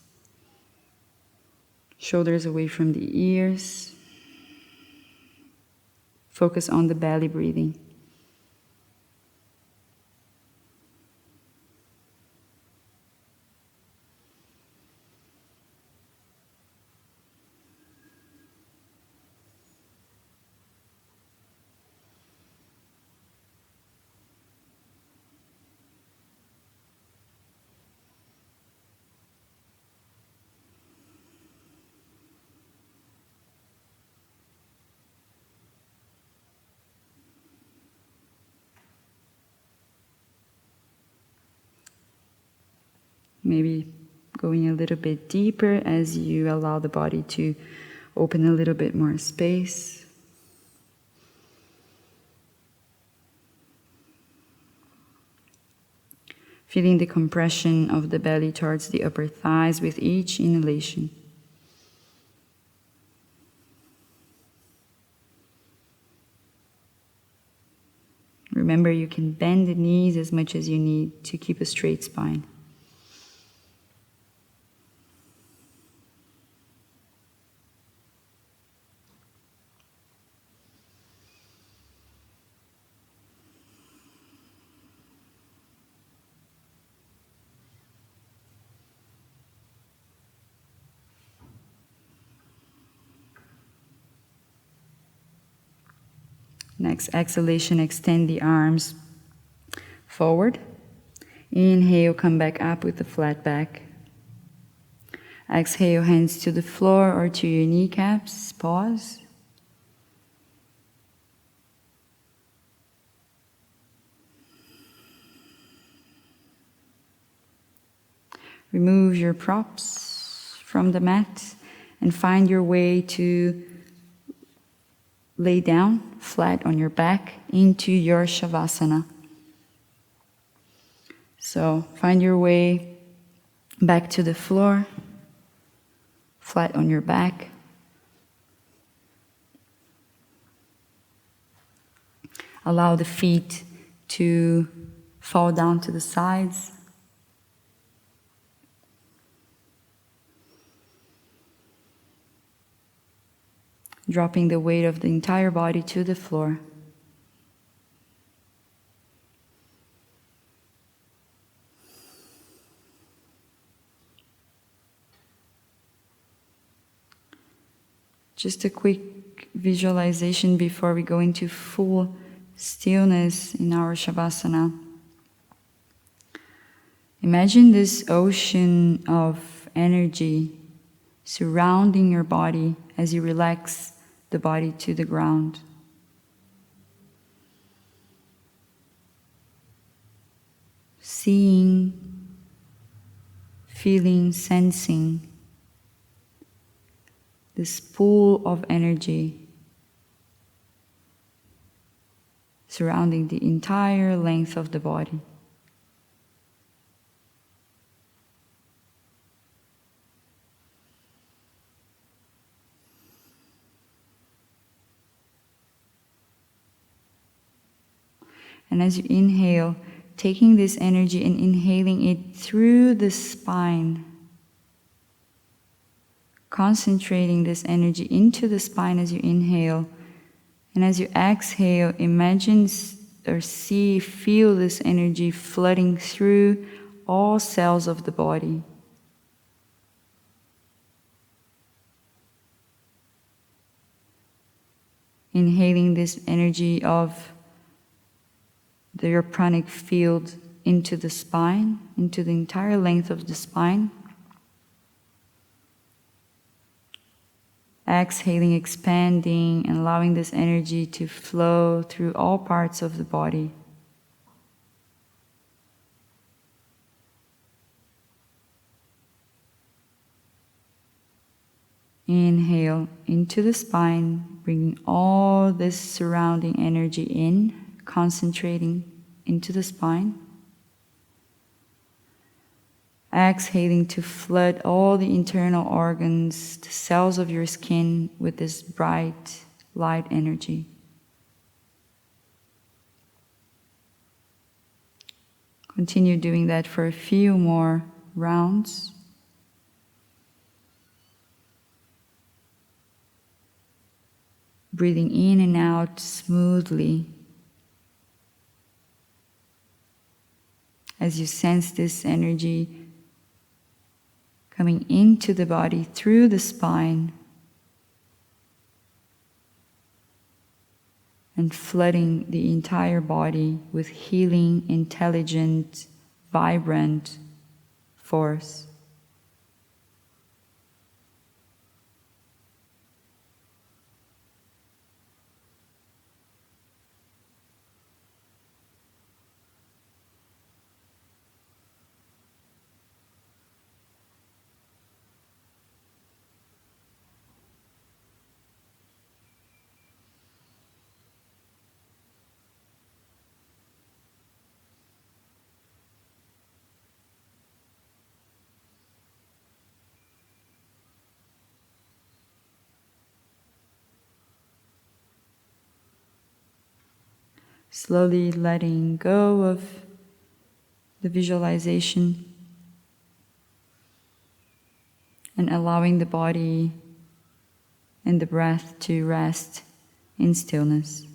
Shoulders away from the ears. Focus on the belly breathing. Maybe going a little bit deeper as you allow the body to open a little bit more space. Feeling the compression of the belly towards the upper thighs with each inhalation. Remember, you can bend the knees as much as you need to keep a straight spine. Next exhalation, extend the arms forward. Inhale, come back up with the flat back. Exhale, hands to the floor or to your kneecaps. Pause. Remove your props from the mat and find your way to lay down flat on your back into your Shavasana. So find your way back to the floor, flat on your back. Allow the feet to fall down to the sides. Dropping the weight of the entire body to the floor. Just a quick visualization before we go into full stillness in our Shavasana. Imagine this ocean of energy surrounding your body as you relax the body to the ground. Seeing, feeling, sensing this pool of energy surrounding the entire length of the body. And as you inhale, taking this energy and inhaling it through the spine, concentrating this energy into the spine as you inhale. And as you exhale, imagine or see, feel this energy flooding through all cells of the body. Inhaling this energy of your pranic field into the spine, into the entire length of the spine. Exhaling, expanding, and allowing this energy to flow through all parts of the body. Inhale into the spine, bringing all this surrounding energy in, concentrating into the spine. Exhaling to flood all the internal organs, the cells of your skin with this bright light energy. Continue doing that for a few more rounds. Breathing in and out smoothly. As you sense this energy coming into the body through the spine and flooding the entire body with healing, intelligent, vibrant force. Slowly letting go of the visualization and allowing the body and the breath to rest in stillness.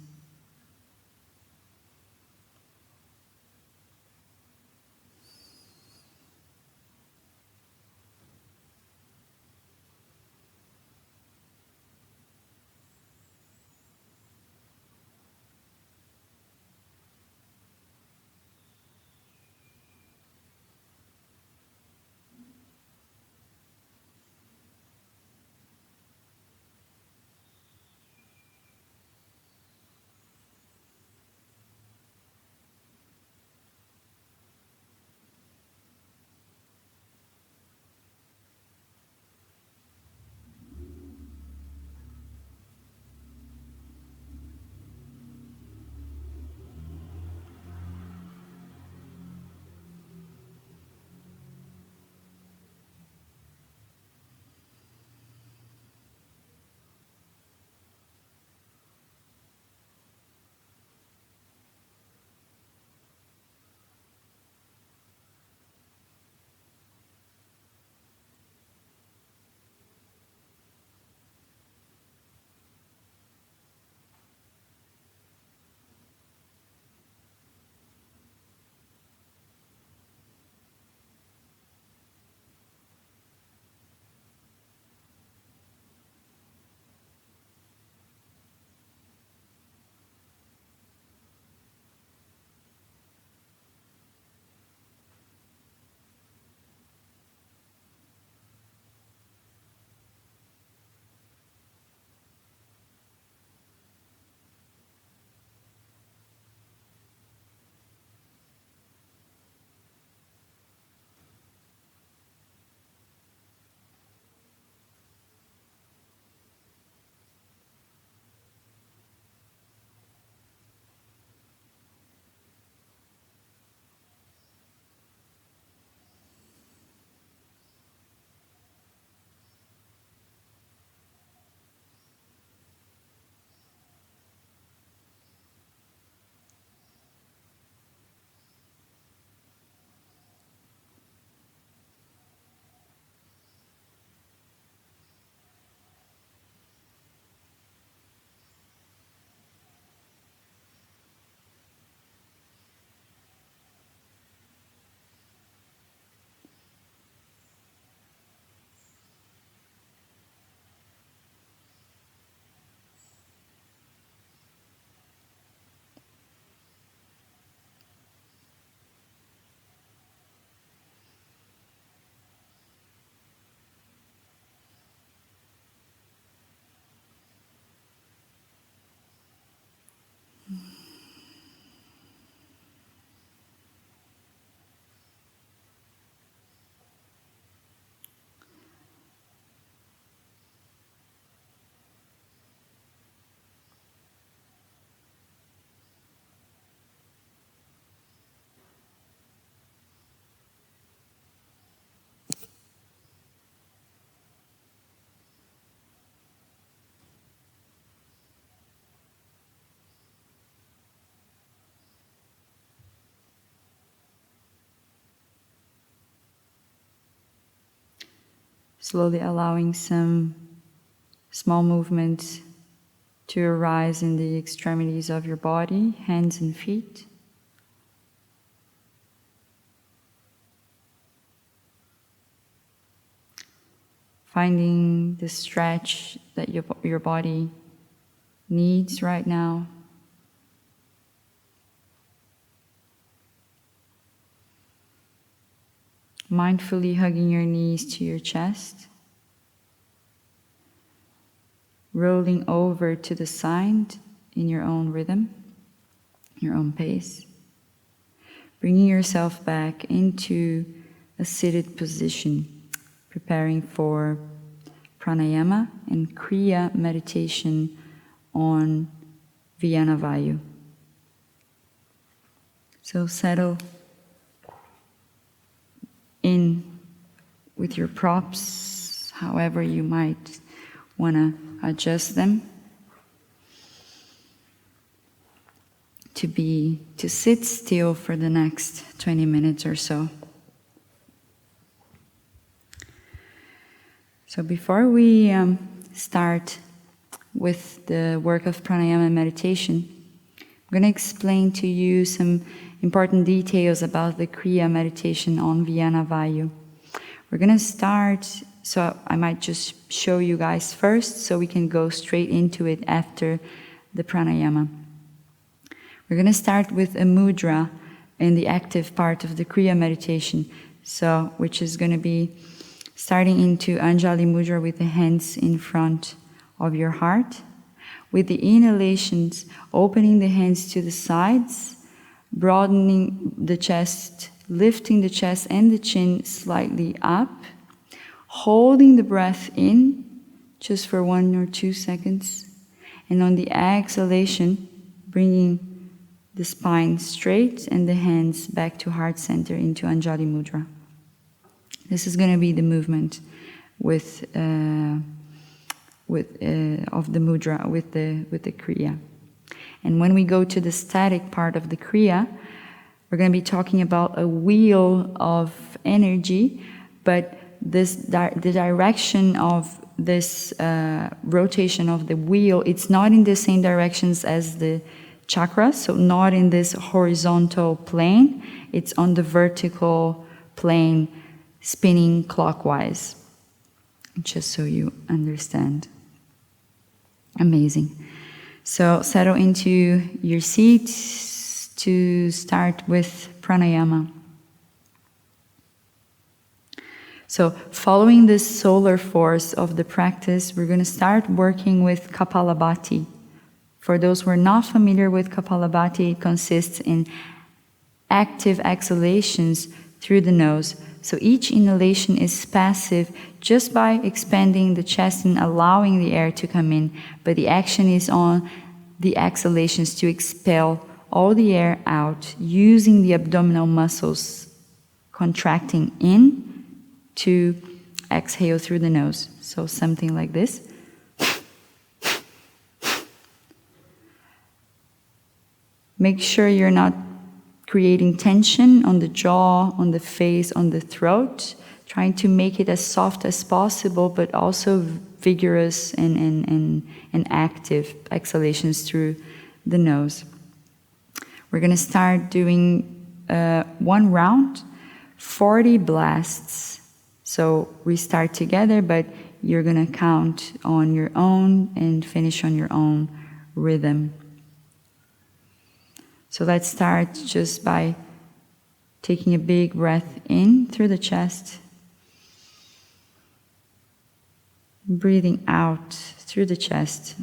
Slowly allowing some small movements to arise in the extremities of your body, hands and feet. Finding the stretch that your body needs right now. Mindfully hugging your knees to your chest. Rolling over to the side in your own rhythm, your own pace. Bringing yourself back into a seated position, preparing for pranayama and kriya meditation on Vyana Vayu. So settle in with your props, however you might want to adjust them, to sit still for the next 20 minutes or so. So before we start with the work of pranayama meditation, I'm going to explain to you some important details about the kriya meditation on Vyana Vayu. We're going to start, so I might just show you guys first so we can go straight into it after the pranayama. We're going to start with a mudra in the active part of the kriya meditation, so which is going to be starting into Anjali Mudra with the hands in front of your heart. With the inhalations, opening the hands to the sides, broadening the chest, lifting the chest and the chin slightly up, holding the breath in just for 1 or 2 seconds, and on the exhalation, bringing the spine straight and the hands back to heart center into Anjali Mudra. This is going to be the movement of the mudra with the kriya. And when we go to the static part of the kriya, we're going to be talking about a wheel of energy, but the direction of this rotation of the wheel, it's not in the same directions as the chakras, so not in this horizontal plane, it's on the vertical plane, spinning clockwise, just so you understand. Amazing. So settle into your seat to start with pranayama. So following this solar force of the practice, we're going to start working with Kapalabhati. For those who are not familiar with Kapalabhati, it consists in active exhalations through the nose. So each inhalation is passive just by expanding the chest and allowing the air to come in. But the action is on the exhalations to expel all the air out, using the abdominal muscles contracting in to exhale through the nose. So something like this. Make sure you're not creating tension on the jaw, on the face, on the throat, trying to make it as soft as possible, but also vigorous and active exhalations through the nose. We're going to start doing 1 round, 40 blasts. So we start together, but you're going to count on your own and finish on your own rhythm. So let's start just by taking a big breath in through the chest, breathing out through the chest.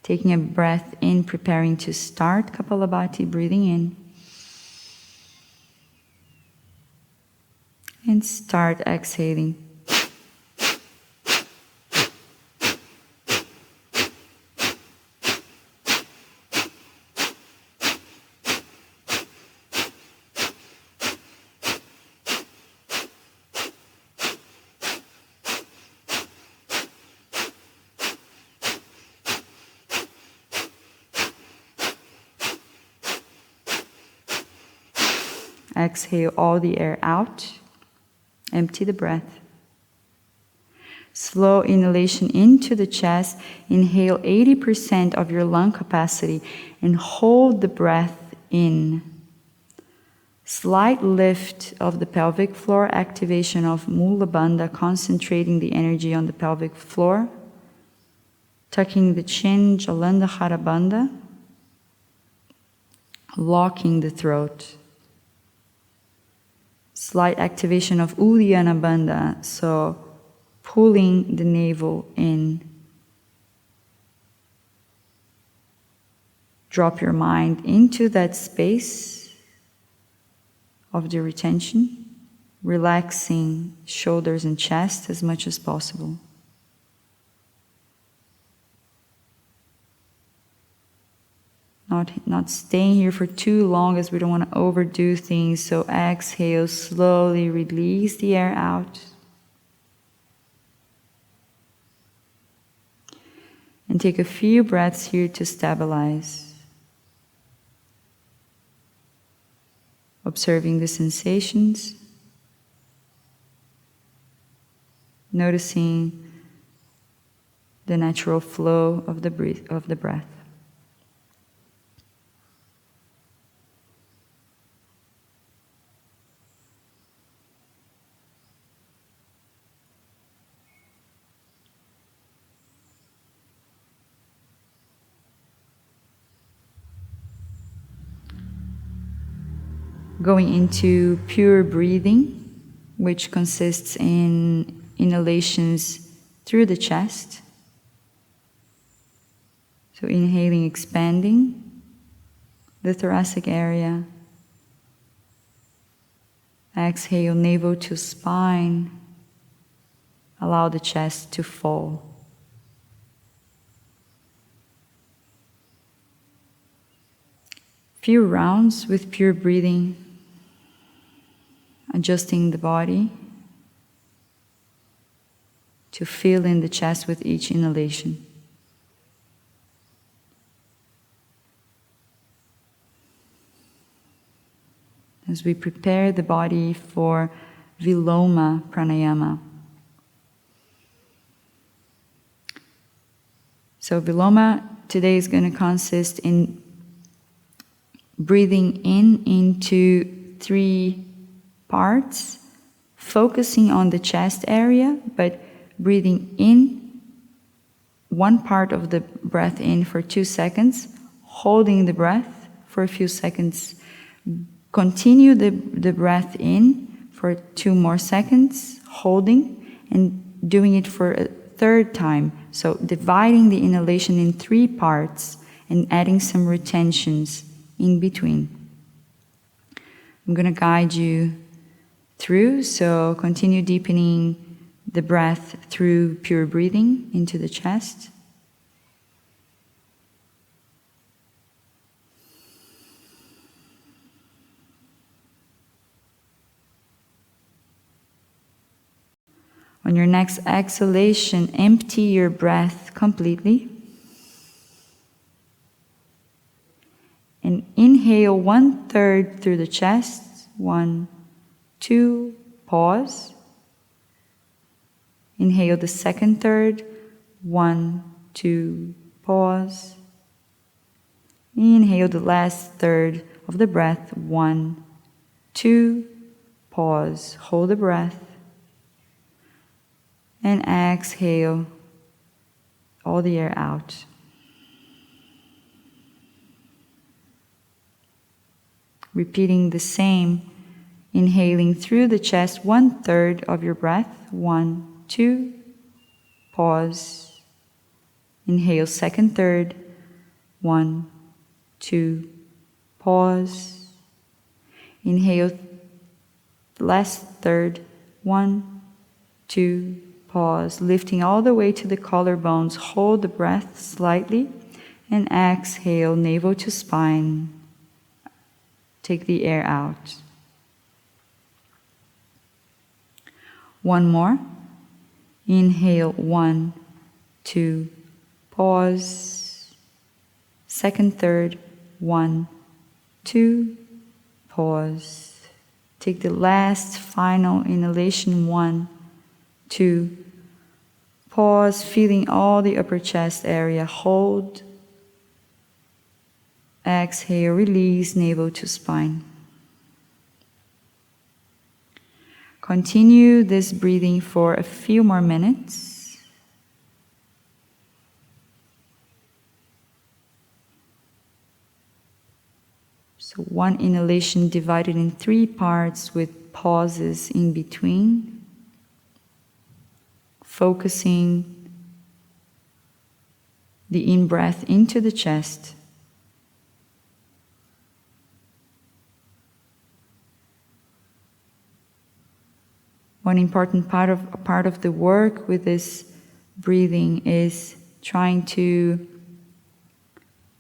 Taking a breath in, preparing to start Kapalabhati, breathing in. And start exhaling. Exhale all the air out. Empty the breath. Slow inhalation into the chest. Inhale 80% of your lung capacity and hold the breath in. Slight lift of the pelvic floor, activation of Mula Bandha, concentrating the energy on the pelvic floor. Tucking the chin, Jalandhara Bandha. Locking the throat. Slight activation of Uddiyana Bandha, so pulling the navel in. Drop your mind into that space of the retention, relaxing shoulders and chest as much as possible. Not staying here for too long, as we don't want to overdo things. So exhale, slowly release the air out. And take a few breaths here to stabilize. Observing the sensations. Noticing the natural flow of the breath. Going into pure breathing, which consists in inhalations through the chest. So inhaling, expanding the thoracic area. Exhale, navel to spine. Allow the chest to fall. Few rounds with pure breathing. Adjusting the body to fill in the chest with each inhalation. As we prepare the body for Viloma Pranayama. So Viloma today is going to consist in breathing in into 3 parts, focusing on the chest area, but breathing in 1 part of the breath in for 2 seconds, holding the breath for a few seconds, continue the breath in for 2 more seconds, holding, and doing it for a 3rd time. So dividing the inhalation in 3 parts and adding some retentions in between. I'm going to guide you through, so continue deepening the breath through pure breathing into the chest. On your next exhalation, empty your breath completely. And inhale 1/3 through the chest. 1, 2, pause. Inhale the 2nd third. 1, 2, pause. Inhale the last third of the breath. 1, 2, pause. Hold the breath. And exhale all the air out. Repeating the same. Inhaling through the chest 1/3 of your breath. 1, 2, pause. Inhale 2nd third. 1, 2, pause. Inhale the last third. 1, 2, pause. Lifting all the way to the collarbones. Hold the breath slightly and exhale, navel to spine. Take the air out. 1 more. Inhale 1, 2, pause. 2nd third. 1, 2, pause. Take the last final inhalation, 1, 2. Pause, feeling all the upper chest area. Hold. Exhale, release navel to spine. Continue this breathing for a few more minutes. So one inhalation divided in 3 parts with pauses in between, focusing the in-breath into the chest. One important part of the work with this breathing is trying to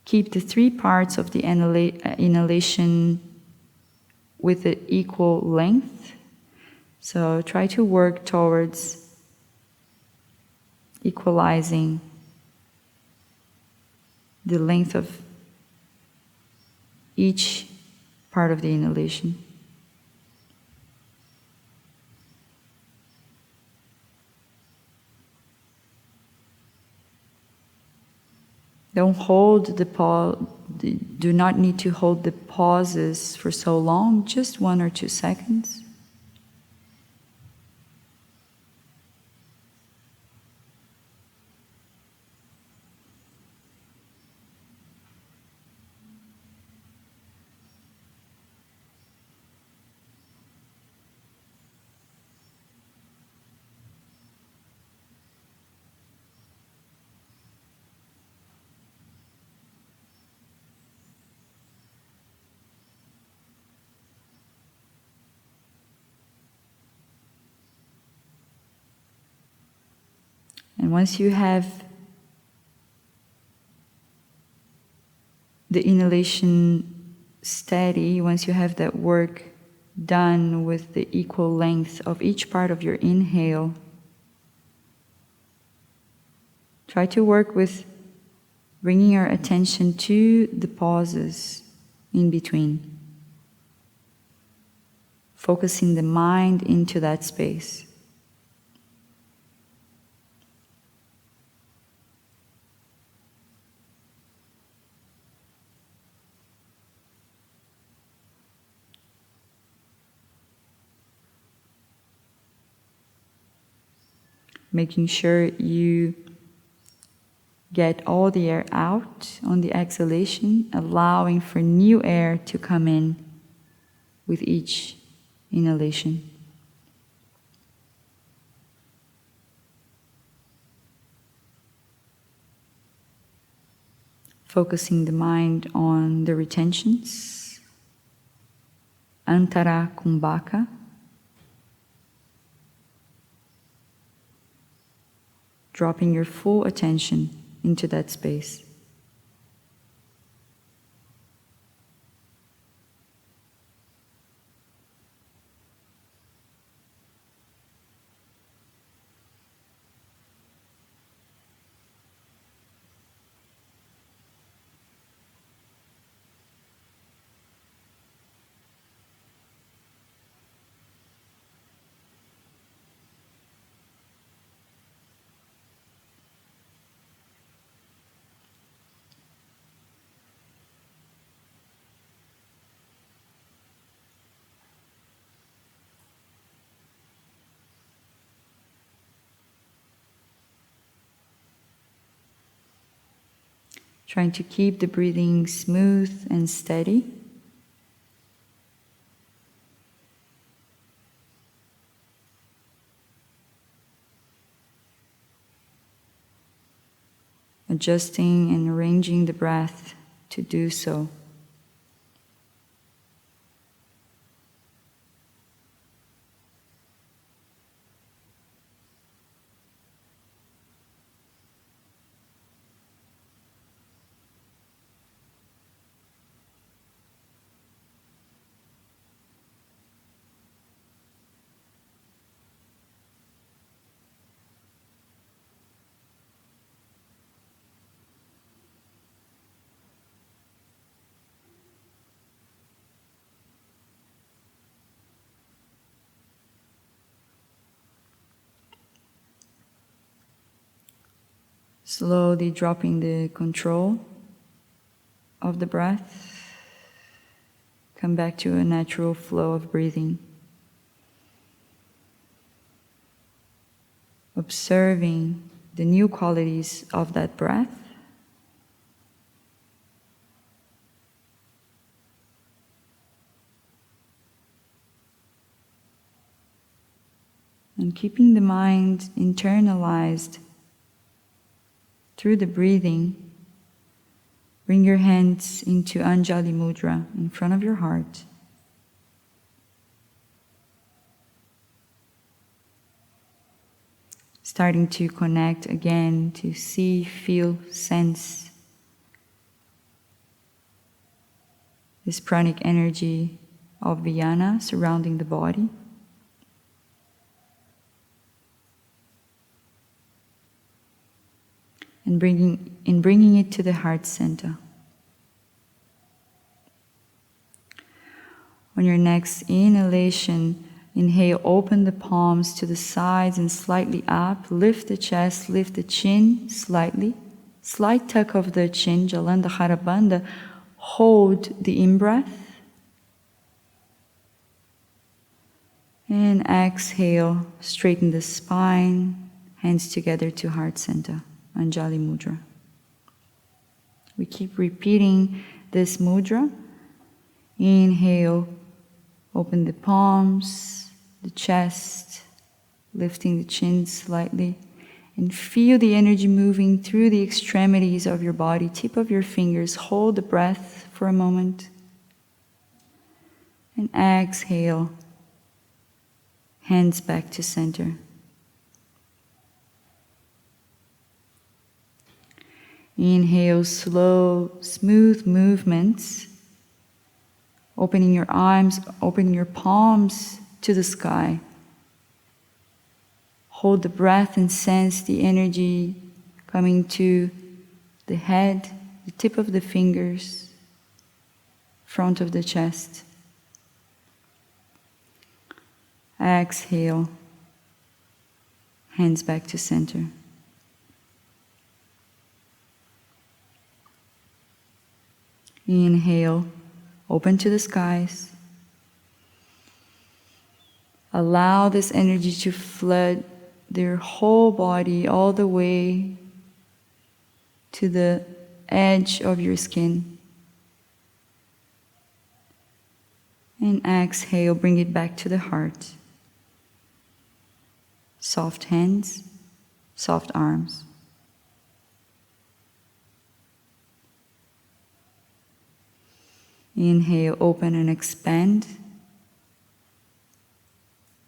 keep the 3 parts of the inhalation with an equal length. So try to work towards equalizing the length of each part of the inhalation. Don't hold the pause, do not need to hold the pauses for so long, just 1 or 2 seconds. And once you have the inhalation steady, once you have that work done with the equal length of each part of your inhale, try to work with bringing your attention to the pauses in between, focusing the mind into that space. Making sure you get all the air out on the exhalation, allowing for new air to come in with each inhalation. Focusing the mind on the retentions, antara kumbhaka, dropping your full attention into that space. Trying to keep the breathing smooth and steady. Adjusting and arranging the breath to do so. Slowly dropping the control of the breath. Come back to a natural flow of breathing. Observing the new qualities of that breath. And keeping the mind internalized through the breathing, bring your hands into Anjali Mudra in front of your heart. Starting to connect again, to see, feel, sense this pranic energy of Vyana surrounding the body. And bringing it to the heart center. On your next inhalation, inhale, open the palms to the sides and slightly up. Lift the chest, lift the chin slightly. Slight tuck of the chin, Jalandhara Bandha. Hold the in-breath. And exhale, straighten the spine, hands together to heart center. Anjali Mudra. We keep repeating this mudra. Inhale, open the palms, the chest, lifting the chin slightly, and feel the energy moving through the extremities of your body, tip of your fingers. Hold the breath for a moment. And exhale, hands back to center. Inhale, slow, smooth movements. Opening your arms, opening your palms to the sky. Hold the breath and sense the energy coming to the head, the tip of the fingers, front of the chest. Exhale, hands back to center. Inhale, open to the skies. Allow this energy to flood their whole body all the way to the edge of your skin. And exhale, bring it back to the heart. Soft hands, soft arms. Inhale, open and expand.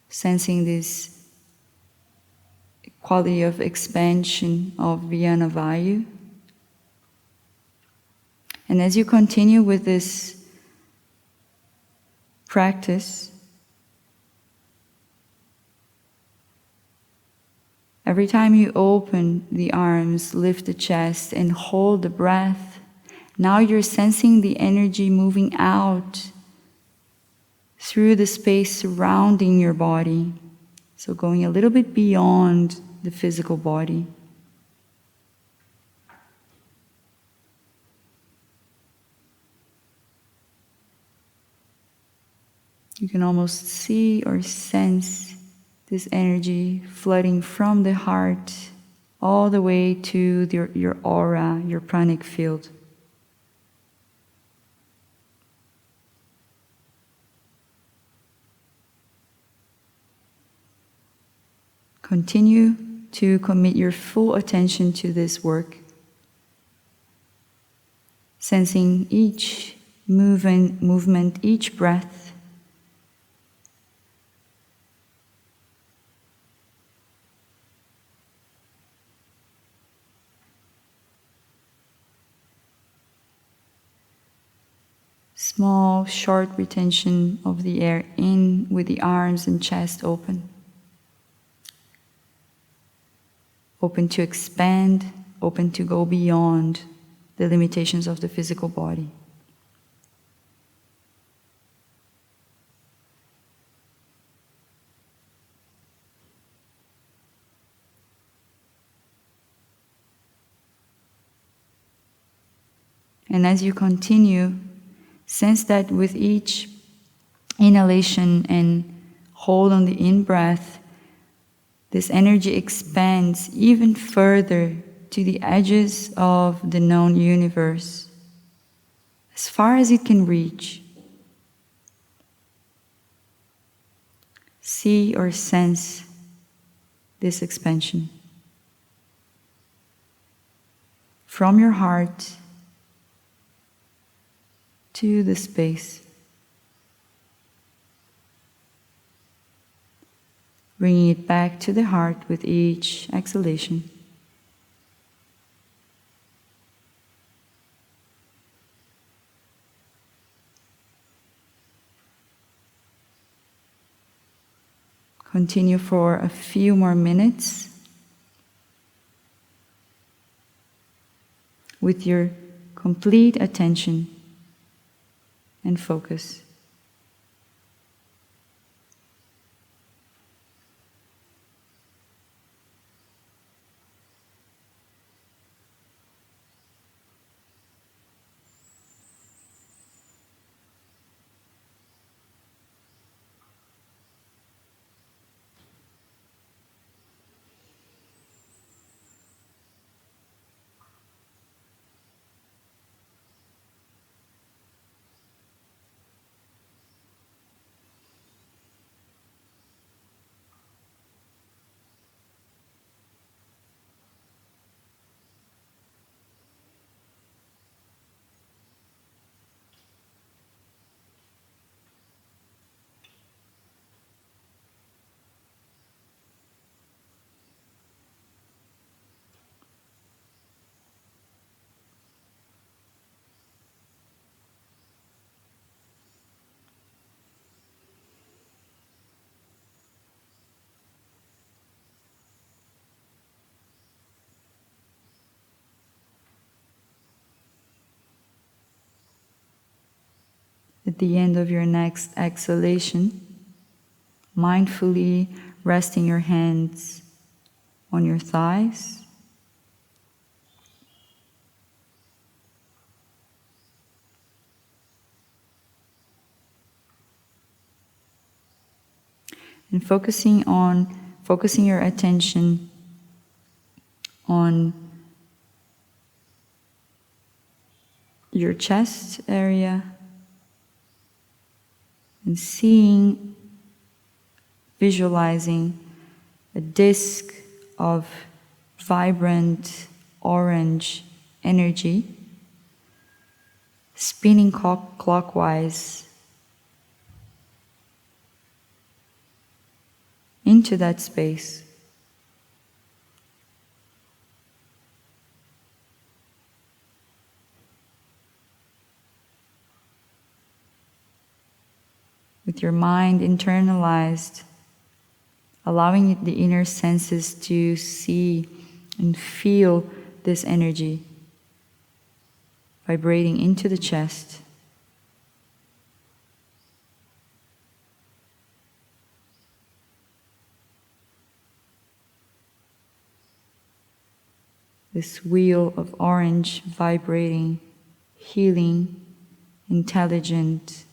Sensing this quality of expansion of Vyana Vayu. And as you continue with this practice, every time you open the arms, lift the chest, and hold the breath, now you're sensing the energy moving out through the space surrounding your body. So going a little bit beyond the physical body. You can almost see or sense this energy flooding from the heart all the way to your aura, your pranic field. Continue to commit your full attention to this work, sensing each movement, each breath. Small, short retention of the air in with the arms and chest open. Open to expand, open to go beyond the limitations of the physical body. And as you continue, sense that with each inhalation and hold on the in-breath, this energy expands even further to the edges of the known universe, as far as it can reach. See or sense this expansion. From your heart to the space. Bringing it back to the heart with each exhalation. Continue for a few more minutes with your complete attention and focus. At the end of your next exhalation, mindfully resting your hands on your thighs. And focusing your attention on your chest area and visualizing a disc of vibrant orange energy spinning clockwise into that space. With your mind internalized, allowing the inner senses to see and feel this energy vibrating into the chest. This wheel of orange vibrating, healing, intelligent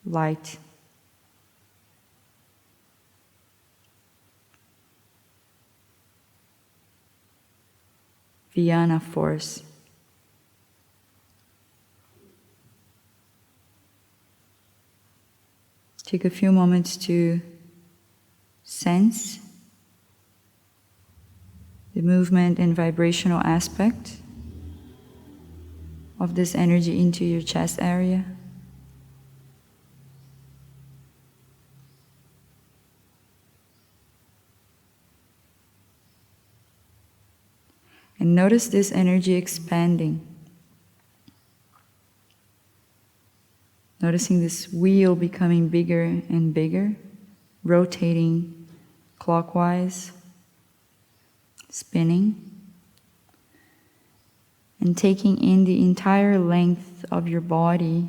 light. Vyana force. Take a few moments to sense the movement and vibrational aspect of this energy into your chest area. And notice this energy expanding. Noticing this wheel becoming bigger and bigger, rotating clockwise, spinning, and taking in the entire length of your body,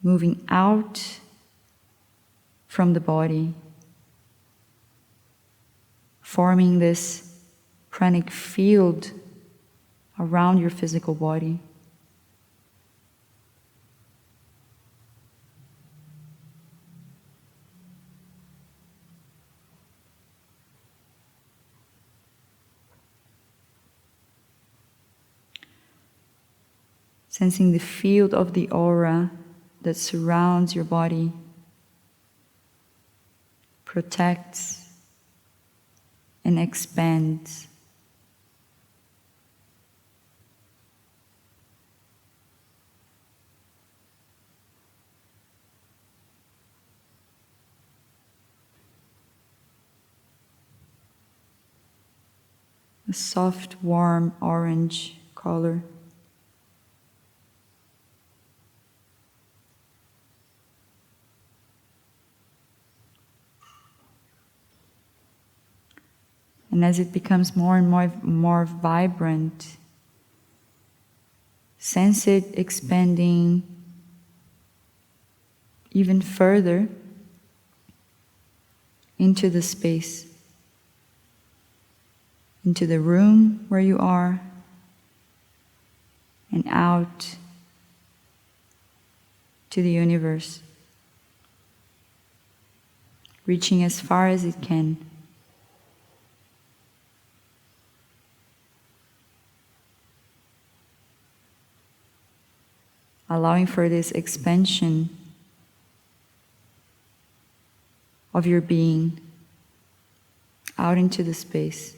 moving out from the body, forming this pranic field around your physical body. Sensing the field of the aura that surrounds your body, protects and expands. A soft, warm orange color. And as it becomes more and more vibrant, sense it expanding even further into the space, into the room where you are, and out to the universe, reaching as far as it can. Allowing for this expansion of your being out into the space.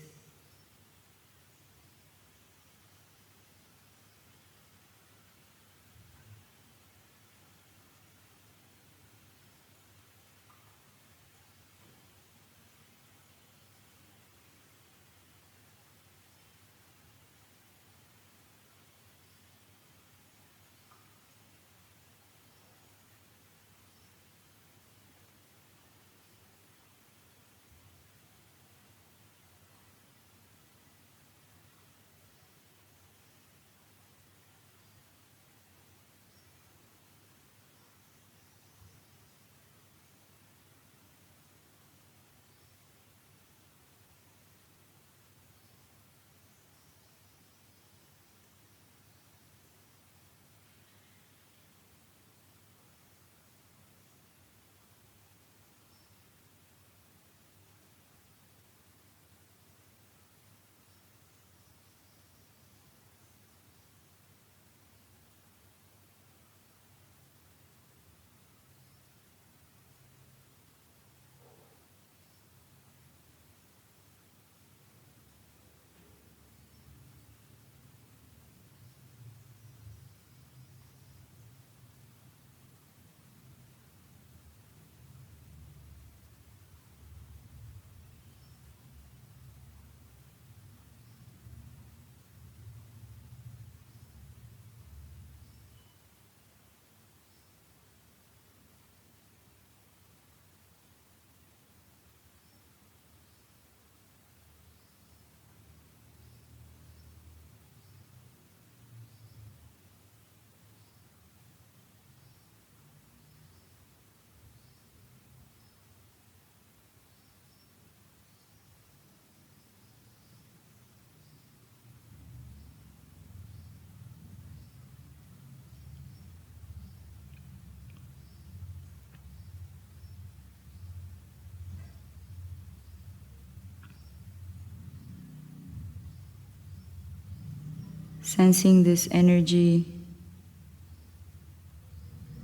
Sensing this energy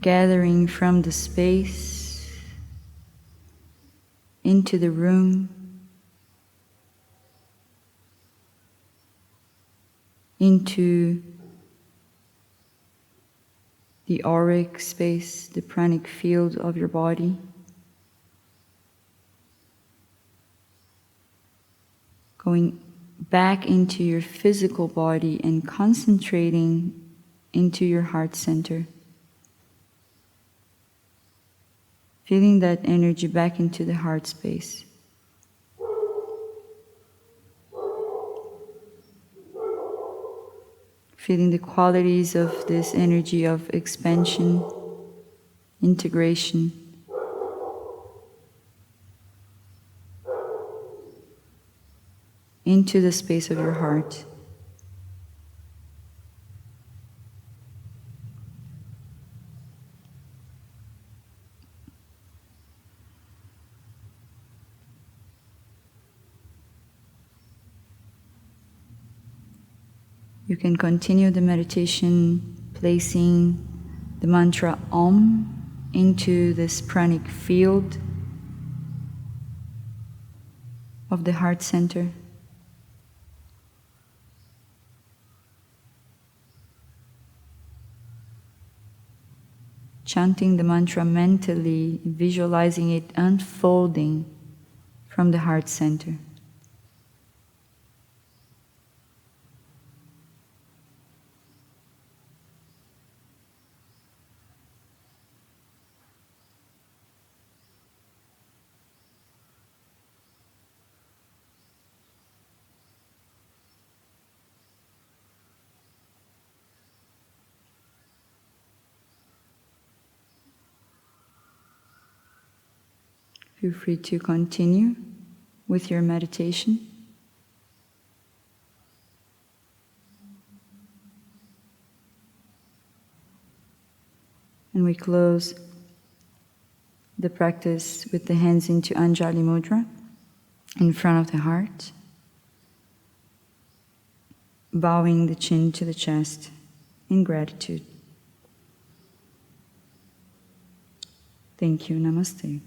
gathering from the space into the room, into the auric space, the pranic field of your body. Going back into your physical body and concentrating into your heart center. Feeling that energy back into the heart space. Feeling the qualities of this energy of expansion, integration. Into the space of your heart. You can continue the meditation placing the mantra Om into this pranic field of the heart center. Chanting the mantra mentally, visualizing it unfolding from the heart center. Feel free to continue with your meditation. And we close the practice with the hands into Anjali Mudra in front of the heart, bowing the chin to the chest in gratitude. Thank you. Namaste.